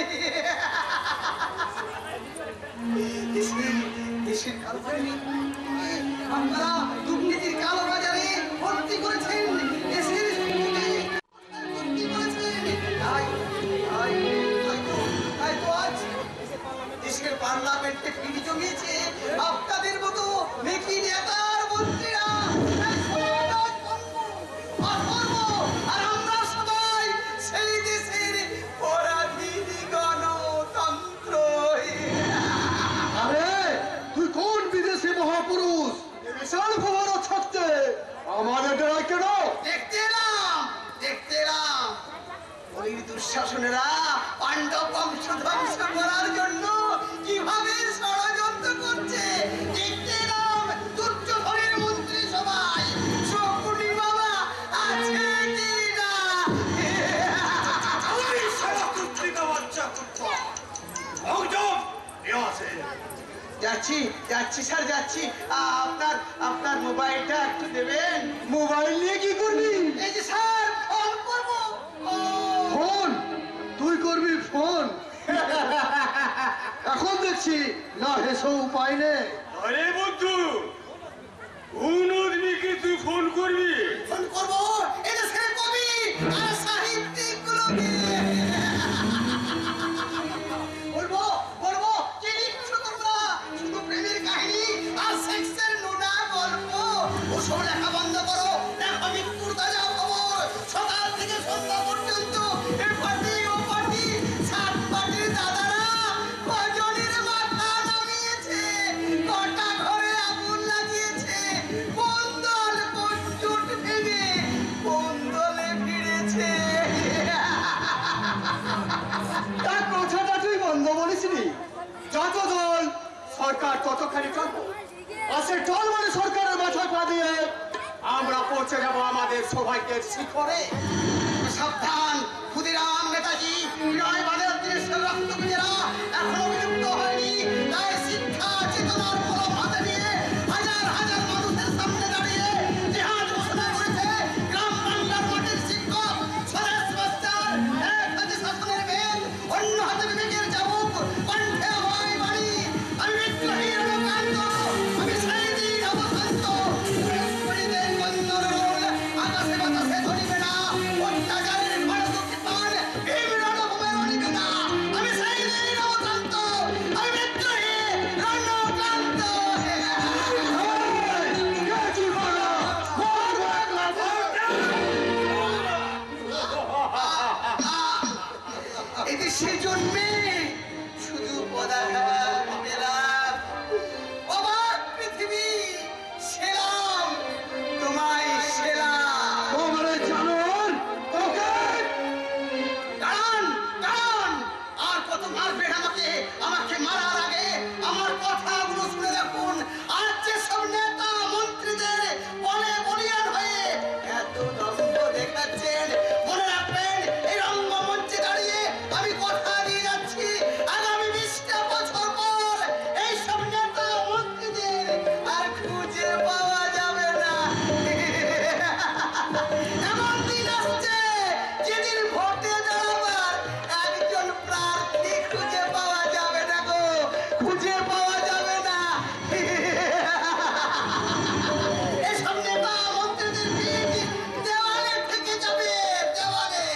দেশের কালো বাজারে আপনারা দুর্নীতির কালো বাজারে ভর্তি করেছেন, দেশের সম্পদে ভর্তি করেছেন। তাই তো আজ দেশের পার্লামেন্টে ভিড় জমিয়েছে আপনাদের মতো মেকি নেতার মন্ত্রীরা। আর আমরা সবাই সেই দেশের পরাধীন গণতন্ত্র। আরে তুই কোন বিদেশি মহাপুরুষ বিশাল ভবনও থাকতে আমাদের ডরাই কেন? দেখতে এলাম ওই দুঃশাসনেরা পাণ্ডব বংশ ধ্বংস করার জন্য কিভাবে ষড়যন্ত্র করছে। দেখতে এলাম দুর্যোধনের মন্ত্রী সবাই শকুনি বাবা আছে কি না। যাচ্ছি স্যার যাচ্ছি। আপনার মোবাইলটা একটু দেবেন। মোবাইল নিয়ে কি করবি? এই যে স্যার অন করবো। ফোন? তুই করবি ফোন? এখন দেখছি না হেসো উপায় নেই। আরে বন্ধু, কোন আদমিকে তুই ফোন করবি? ফোন করবো এদেশের কবি আর সাহিত্যিক গুলোকে। বলবো কি লিখছো তোমরা? শুধু প্রেমের কাহিনী আর সেক্সের নোনা গল্প। ওসব লেখা বন্ধ করো। দেখো মৃত্যুর তাজা খবর। সকাল থেকে সন্ধ্যা পর্যন্ত এ পার্টি ও পার্টি সাত পার্টির দাদারা কজনের মাথা নামিয়েছে, কটা ঘরে আগুন লাগিয়েছে, কোন দল কোন জোট ভেঙে কোন দলে ফিরেছে। তার কথাটা তুই বন্ধ বলিসনি? যত দল সরকার ততখানি চলবো। আসে দল মানে সরকারের মাথায় পা দিয়ে আমরা পৌঁছে যাবো আমাদের সৌভাগ্যের শিখরে। সাবধান, ক্ষুদিরাম নেতাজি নয় বাদের দেশের রক্তবীজেরা এখনো বিলুপ্ত হয়নি। তাই শিক্ষা চেতনার কলম হাতে নিয়ে হাজার হাজার মানুষের সামনে দাঁড়িয়ে জিহাদ ঘোষণা করেছে গ্রাম বাংলার মাটির শিক্ষক স্বদেশ মাস্টার। এক হাতে শাসনের বেদ, অন্য হাতে বিবেকের চাবুক, কণ্ঠে হয় বাণী। আমি বিদ্রোহী রণকান্ত, আমি সেই দিন অবসান্ত। পুরীদের বন্দর রোল আকাশে বাতাসে ধরিবে না, অত্যাচারের ভারত কিপান ভীম রণভূমের অনিবে না। আমি সেই দিন অবসান্ত, আমি বিদ্রোহী রণকান্ত। এদেশে জন্মে শুধু পদাঘাত পেলাম, অবাক পৃথিবী সেলাম, তোমায় সেলাম। তোমরা জানোর ওকে দাঁড়ান, আর কত মারবেন আমাকে মারার আগে আমার কথাগুলো শুনে রাখুন। আর যেসব নেতা মন্ত্রীদের বলে বলিয়ান হয়ে এত দম্ভ দেখাচ্ছেন, মনে রাখবেন এই রঙ্গমঞ্চে দাঁড়িয়ে আমি কথা দিয়ে যাচ্ছি আগামী 20টা বছর পর এইসব নেতা মন্ত্রীদের আর খুঁজে পাওয়া যাবে না। এমন দিন আসছে যেদিন ভোটে দাঁড়াবার একজন প্রার্থী খুঁজে পাওয়া যাবে না গো, খুঁজে পাওয়া যাবে না। এসব নেতা মন্ত্রীদের ভিড় দেওয়ালে থেকে যাবে, দেওয়ালে।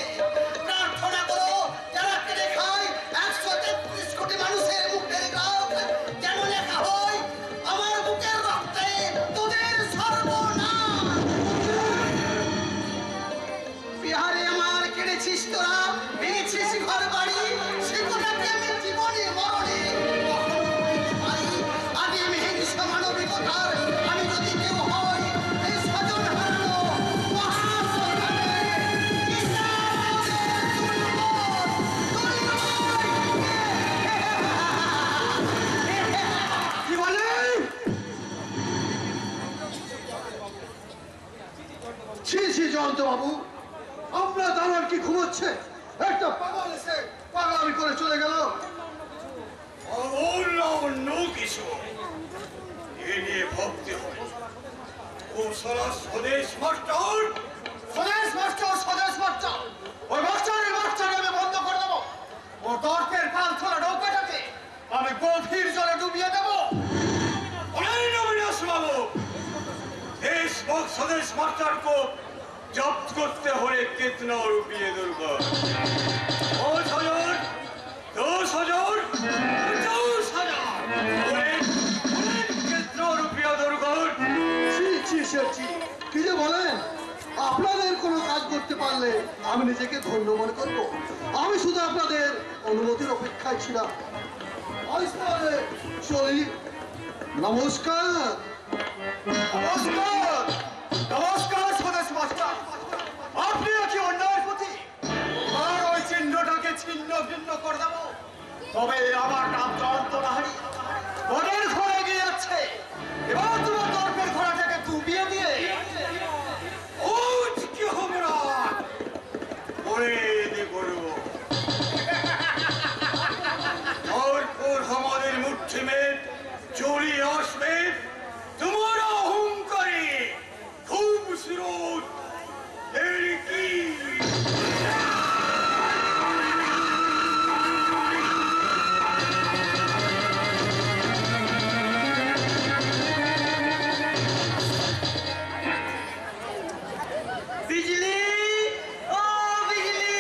প্রার্থনা করো যারা কেড়ে খায় 133 কোটি মানুষের মুখের গ্রাহক, যেন লেখা হয় আমার বুকের রক্তে তোদের সর্বনাশ। বিহারে আমার কেড়েছিস তোরা, ভেঙেছিস ঘর বাড়ি, সে কথাকে আমি জীবনে মরণে কখনো ভুলতে পারি। আগে আমি হিংসা মানবিকতার, আমি যদি কেউ হই এই স্বজন হারানো মহাসংগ্রামে কিসানদের কি বলে? ছি জয়ন্ত বাবু, আপনার দালাল কি ঘুমোচ্ছে? একটা পাগল এসে পাগলামি করে চলে গেল। অন্য কিছু এ নিয়ে ভাবতে হয়। ও সারা স্বদেশ মাস্টার, স্বদেশ মাস্টার ওই মাস্টার स्वदेश मास्टर को जब्त करते हुए कितना रुपये दुर्गा 5,000 10,000 50,000 कितना रुपया दुर्गा ছি ছি শেঠজি কি যে বলেন আপনাদের কোনো কাজ করতে পারলে আমি নিজেকে ধন্য মনে করবো আমি শুধু আপনাদের অনুমতির অপেক্ষায় ছিলাম আস্তে চলি নমস্কার নমস্কার নমস্কার স্বদেশ মাস্টার আপনি কি অন্যায়ের প্রতি আর ওই চিহ্নটাকে ছিন্ন ভিন্ন করে দেবো তবে আমার নাম অন্তরাহারি মনের ঘরে গিয়ে যাচ্ছে এবার তোমার তর্কের ঘোড়াটাকে ডুবিয়ে দিয়ে ও কি হবে না ওরে করবো और हमारे मुट्ठी में चोरी आस में तुम्हारा अहंकारी खूबसूरत लड़की बिजली ओ बिजली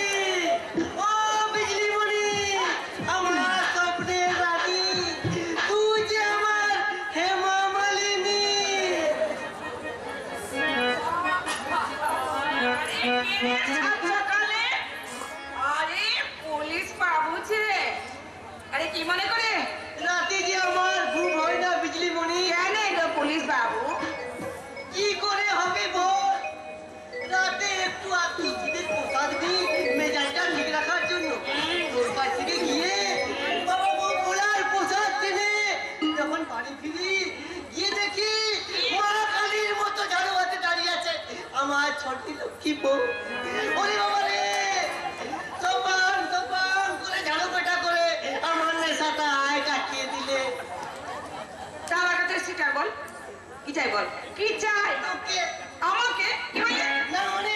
ओ बिजली मणि আমার স্বপ্নের রানী তুই যে আমার হেমা মালিনী সকালে আরে পুলিশ বাবু যে আরে কি মনে করে রাতে যে আমার ঘুম হয় না বিজলি মণি কেন গো পুলিশ বাবু কি করে হবে বল রাতে একটু আধটু খিদের প্রসাদ দিই মেজাজটা ঠিক রাখার জন্য তোর কাছ থেকে গিয়ে বাবা বউ বলার প্রসাদ টেনে যখন বাড়ি ফিরি গিয়ে দেখি মা কালীর মতো ঝাড়ু হাতে দাঁড়িয়ে আছে আমার ছোটি লক্ষ্মী বউ ওরে বাবা রে সপান সপান করে ঝাড়ু পেটা করে আমার নেশাটা আয় কাটিয়ে দিলে তার কাছে শিকার বল কি চাই বল কি চাই তোকে আমাকে কি হয়েছে না মানে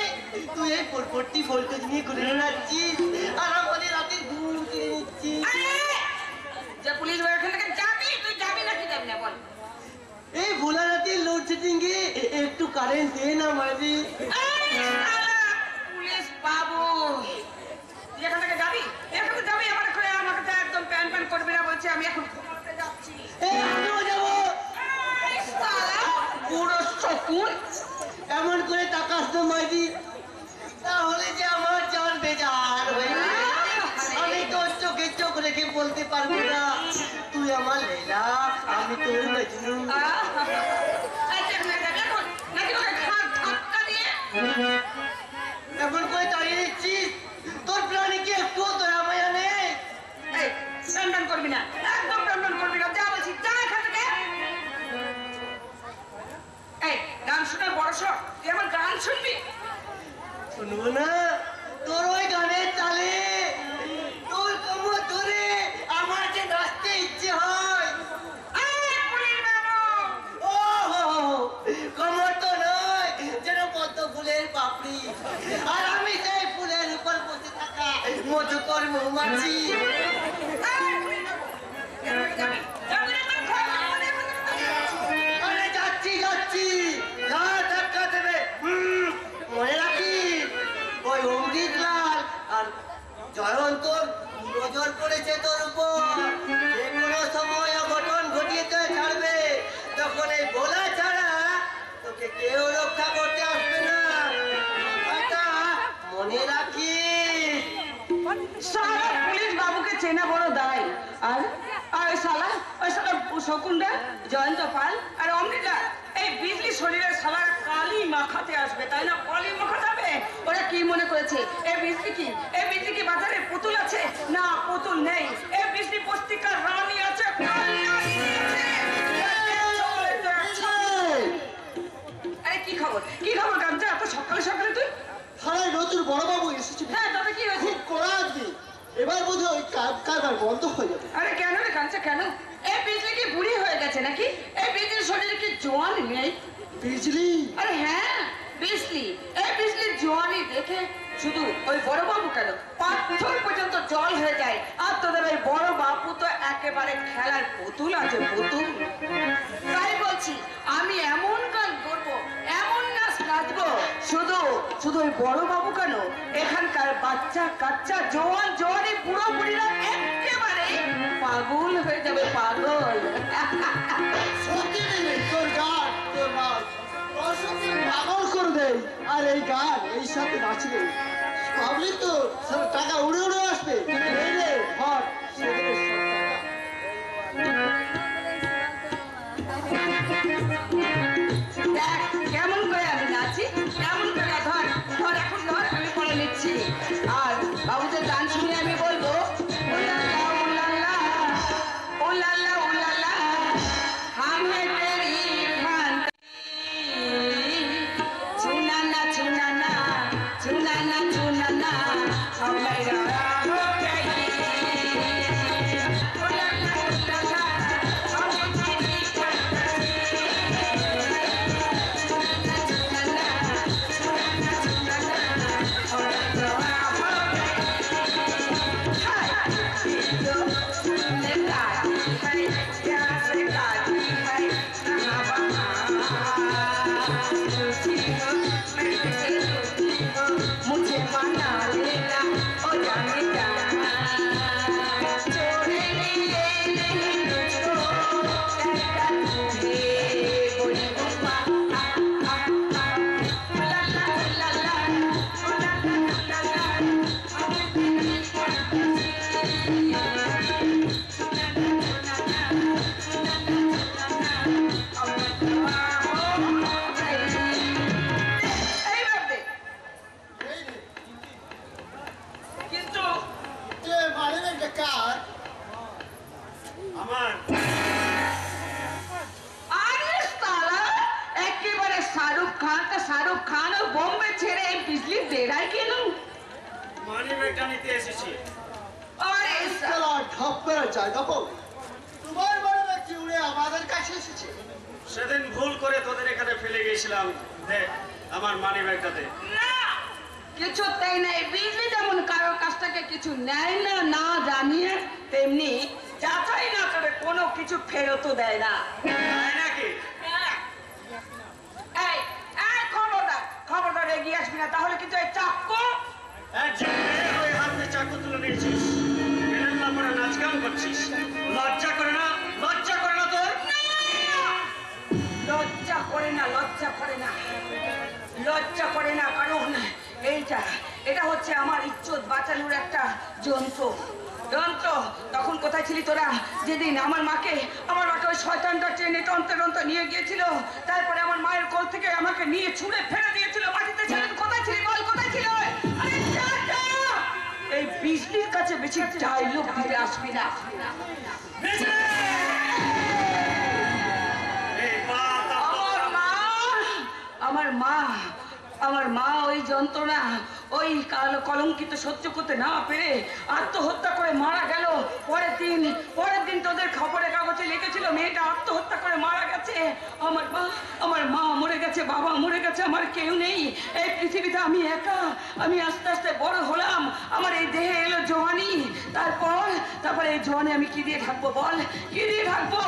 তুই এই পরপরটি ভোল্টেজ নিয়ে ঘুরে বেড়াচ্ছিস আর আমাদের রাতের ঘুম কিনে নিচ্ছিস আরে যে পুলিশ ভাই এখান থেকে যাবি তুই যাবি নাকি যাবি না বল এই ভোলা রাতের লোডশেডিং এ একটু কারেন্ট দে না মাঝি আরে শালা, পুলিশ বাবু তুই এখান থেকে যাবি এখান থেকে যাবি আমার করে আমাকে তো একদম প্যান প্যান করবি না বলছে আমি এখন ঘুমাতে যাচ্ছি এই আমিও যাবো এই শালা পুরো শকুন এমন করে তাকাস তো মাঝি তাহলে যে আমার জান বেজার হয়ে যাবে। আমি তোর চোখে চোখ রেখে বলতে পারবো না তুই আমার লীলা আমি তোর মজনু এমন করে দাঁড়িয়ে দিচ্ছিস তোর প্রাণী কি একটু দয়া মায়া নেই করবি না একদম টান করবি না যা বলছি যা এখান থেকে এই গান শোনার বড় শখ তুই আমার গান শুনবি শুনবো না তোর ওই গানের চালে তোর কোমর ধরে আমার যে নাচতে ইচ্ছে হয় এই পুলিশ বাবু ও হো হো, কোমর তো নয় যেন পদ্ম ফুলের পাপড়ি আর আমি সেই ফুলের উপর বসে থাকা মধুকর মৌমাছি এই পুলিশ বাবু যাবি যাবি না তোর ঘর আরে যাচ্ছি যাচ্ছি না ধাক্কা দেবে মনে রাখিস ওই অমৃত লাল আর জয়ন্তর নজর পড়েছে তোর উপর যে কোনো সময় অঘটন ঘটিয়ে তো ছাড়বে তখন এই বলা ছাড়া তোকে কেউ রক্ষা করতে আসবে না কথাটা মনে রাখিস সারা পুলিশ বাবুকে চেনা বড় দায় আর আর ওই শালা শকুনরা জয়ন্ত পাল আর অমৃতা এই বিজলি শরীরে শালা কালি মাখাতে আসবে তাই না কালি মাখাতে হবে ওরা কি মনে করেছে এই বিজলি কি বাজারে পুতুল আছে না পুতুল নেই এই বিজলি পত্রিকার রানী আছে কল্যাণী আছে। আরে কি খবর গামছা এত সকালে সকালে তুই থানায় নতুন বড়বাবু এসেছিল হ্যাঁ তবে কি হয়েছে খুব কড়া আজকে এবার বোধ হয় কারবার বন্ধ হয়ে যাবে আরে কেন রে কাঞ্চা কেন এই বিজলি কি বুড়ি হয়ে গেছে নাকি এই বিজলির শরীরে কি জোয়ান নেই বিজলি আরে হ্যাঁ বিজলি এই বিজলির জোয়ানি দেখে শুধু ওই বড় বাবু কেন পাথর পর্যন্ত জল হয়ে যায় আর তোদের ওই বড় বাবু তো একেবারে খেলার পুতুল আছে পুতুল তাই বলছি আমি এমন গান করবো এমন নাচ শুধু শুধু ওই বড় বাবু কেন, এখানকার বাচ্চা কাচ্চা জোয়ান জোয়ানি বুড়ো বুড়িরা একেবারে পাগল হয়ে যাবে, পাগল। সত্যি নেই তোর গান তোর নাচ তোর সত্যি পাগল করে দেয়। আর এই গান এই সাথে নাচলে ভাবলি তো সব টাকা উড়ে উড়ে আসবে। এই রে হট সেগুলো সব টাকা। দেখ কেমন করে আমি নাচি, কেমন করে ধর ধর, এখন ধর আমি পড়ে নিচ্ছি। আর বাবুদের গান শুনে আমি বলবো উলালা উলালা উলালা উলালা হাম হে তেরি চুনানা চুনানা চুনানা চুনানা হমেরা हो गई उलाला उलाला हम तेरी मुझे मना लेना ओ जाने जाना छोड़े ले नहीं तुझको कहता तुझे बोली गुम्मा ला ला ला ला ला ला ला কিন্তু এ মারিবে বেকার। আমার আরে সালা একেবারে শাহরুখ খান তা শাহরুখ খান ও বোম্বে ছেড়ে এই বিজলি বেড়ায় কেন? মানি ব্যাগটা নিতে এসেছি। আরে চলো ঢপ করে যায় দেখো তোমার বাড়ি ব্যক্তি উড়ে আমাদের কাছে এসেছে। সেদিন ভুল করে তোদের এখানে ফেলে গেছিলাম, দেখ আমার মানি ব্যাগটাতে। না কিছুতেই নেই, বিজলি যেমন কারোর কাছ থেকে কিছু নেয় না, না জানিয়ে তেমনি যাচাই না করে কোনো কিছু ফেরতও দেয় না। তাই নাকি? এই এই খবরদার খবরদার এগিয়ে আসবি না, তাহলে কিন্তু এই চাক্কু একজন মেয়ে হয়ে হাতে চাকু তুলে নিয়েছিস, এলেন পরে নাচ গান করছিস, লজ্জা করে না? লজ্জা করে না তোর? লজ্জা করে না, লজ্জা করে না, লজ্জা করে না, কারণ এটা হচ্ছে আমার ইজ্জত বাঁচানোর একটা যন্ত্র। যন্ত্র তখন কোথায় ছিলি তোরা যেদিন আমার মাকে ওই শয়তানটা ট্রেনে টনতে টনতে নিয়ে গিয়েছিল, তারপরে আমার মায়ের কোল থেকে আমাকে নিয়ে ছুঁড়ে ফেলে দিয়েছিল মাটিতে, সেদিন কোথায় ছিলি বল, কোথায় ছিল? আরে যা, যা। এই বিজলির কাছে বেশি ডায়লগ দিতে আসবি না। আমার মা ওই যন্ত্রণা, ওই কলঙ্কিত সহ্য করতে না পেরে আত্মহত্যা করে মারা গেল। পরের দিন তোদের খবরের কাগজে লিখেছিল মেয়েটা আত্মহত্যা করে মারা গেছে। আমার মা মরে গেছে, বাবা মরে গেছে, আমার কেউ নেই এই পৃথিবীতে, আমি একা। আমি আস্তে আস্তে বড় হলাম, আমার এই দেহে এলো জোয়ানি। তারপর এই জোয়ানি আমি কি দিয়ে থাকবো বল, কি দিয়ে থাকবো?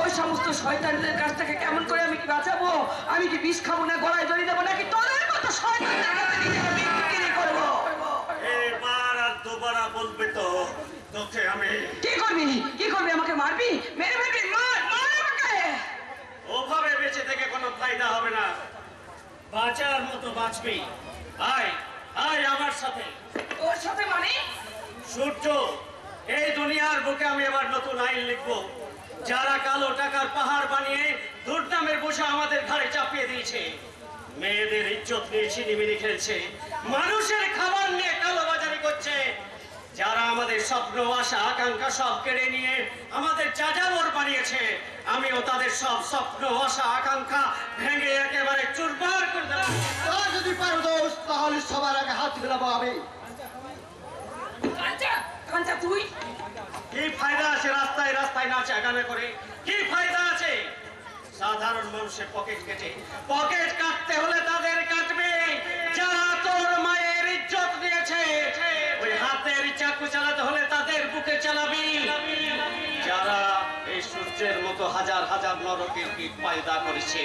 ওই সমস্ত শয়তানদের কাছ থেকে কেমন করে আমি কি বাঁচাবো? আমি কি বিষ খাবো না, গলায় দড়ি দেবো, নাকি তোদের মতো শয়তানদের কাছে নিজেকে বিক্রি করবো? এবার আর দুবারা বলবে তো তোকে আমি। কি করবি, কি করবি? আমাকে মারবি, মেরে ফেলবি? মার মার আমাকে। ওভাবে বেঁচে থেকে কোনো ফায়দা হবে না, বাঁচার মতো বাঁচবি। আয় আয় আমার সাথে। ওর সাথে মানে? সূর্য, এই দুনিয়ার বুকে আমি এবার নতুন আইন লিখবো। যারা কালো টাকার পাহাড় বানিয়ে দুর্নামের বোঝা আমাদের ঘাড়ে চাপিয়ে দিয়েছে, মেয়েদের ইজ্জত নিয়ে ছিনিমিনি খেলছে, মানুষের খাবার নিয়ে কালোবাজারি করছে, যারা আমাদের স্বপ্ন আশা আকাঙ্ক্ষা সব কেড়ে নিয়ে আমাদের যাযাবর বানিয়েছে, আমিও তাদের সব স্বপ্ন আশা আকাঙ্ক্ষা ভেঙে একেবারে চুরমার করে দেব। তা যদি পারো দোষ তাহলে সবার আগে হাত মেলাবো আমি। কাঞ্চা তুই কি ফায়দা আছে রাস্তায় রাস্তায় নাচা গানে করে? কি ফায়দা আছে? সাধারণ মানুষের পকেট কাটতে হলে তাদের কাটবে যারা তোর মায়ের ইজ্জত দিয়েছে। ওই হাতের চাকু চালাতে হলে তাদের বুকে চালাবি যারা এই সূর্যের মতো হাজার হাজার নরকের কীট পয়দা করেছে।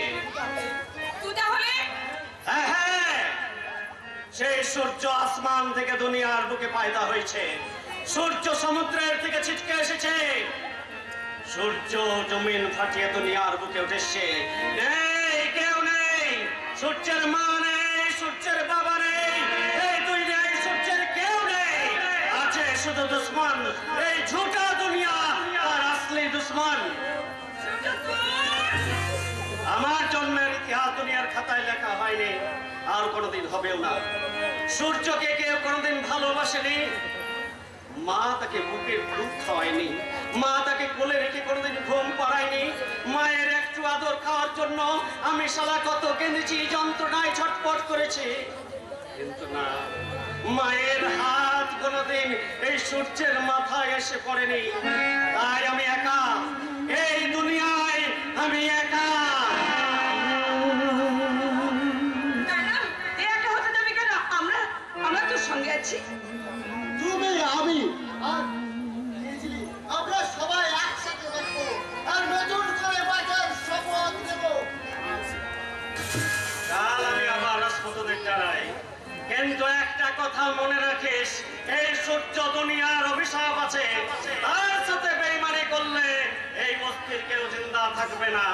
তুই তাহলে হ্যাঁ, সেই সূর্য আসমান থেকে দুনিয়ার বুকে পয়দা হয়েছে, সূর্য সমুদ্রের থেকে ছিটকে এসেছে, সূর্য জমিন ফাটিয়ে দুনিয়ার বুকে উঠেছে। নেই, কেউ নেই, সূর্যের মা নেই, সূর্যের বাবা নেই, এই দুই নেই, সূর্যের কেউ নেই, আছে শুধু দুশ্মন, এই ঝুটা দুনিয়া আর আসলি দুশ্মন। আমার জন্মের ইতিহাস দুনিয়ার খাতায় লেখা হয়নি, আর কোনোদিন হবেও না। সূর্যকে কেউ কোনোদিন ভালোবাসেনি, মা তাকে বুকের দুধ খাওয়ায়নি, মা তাকে কোলে রেখে কোনোদিন ঘুম পাড়ায়নি। মায়ের একটু আদর খাওয়ার জন্য আমি শালা কত কেঁদেছি, যন্ত্রণায় ছটফট করেছি, কিন্তু না, মায়ের হাত কোনোদিন এই সূর্যের মাথায় এসে পড়েনি। তাই আমি একা, এই দুনিয়ায় আমি একা। না না, এ একা হতে যাবে কেন? আমরা তোর সঙ্গে আছি। তুমি, আমি আর বিজলি, আমরা সবাই একসাথে থাকবো আর নতুন করে বাঁচার শপথ নেব। কাল আমি আবার রাজপথে দাঁড়াই, কিন্তু একটা কথা মনে রাখিস, এই সূর্য দুনিয়ার অভিশাপ আছে, তার সাথে বেইমানি করলে এই বস্তির কেউ জিন্দা থাকবে না।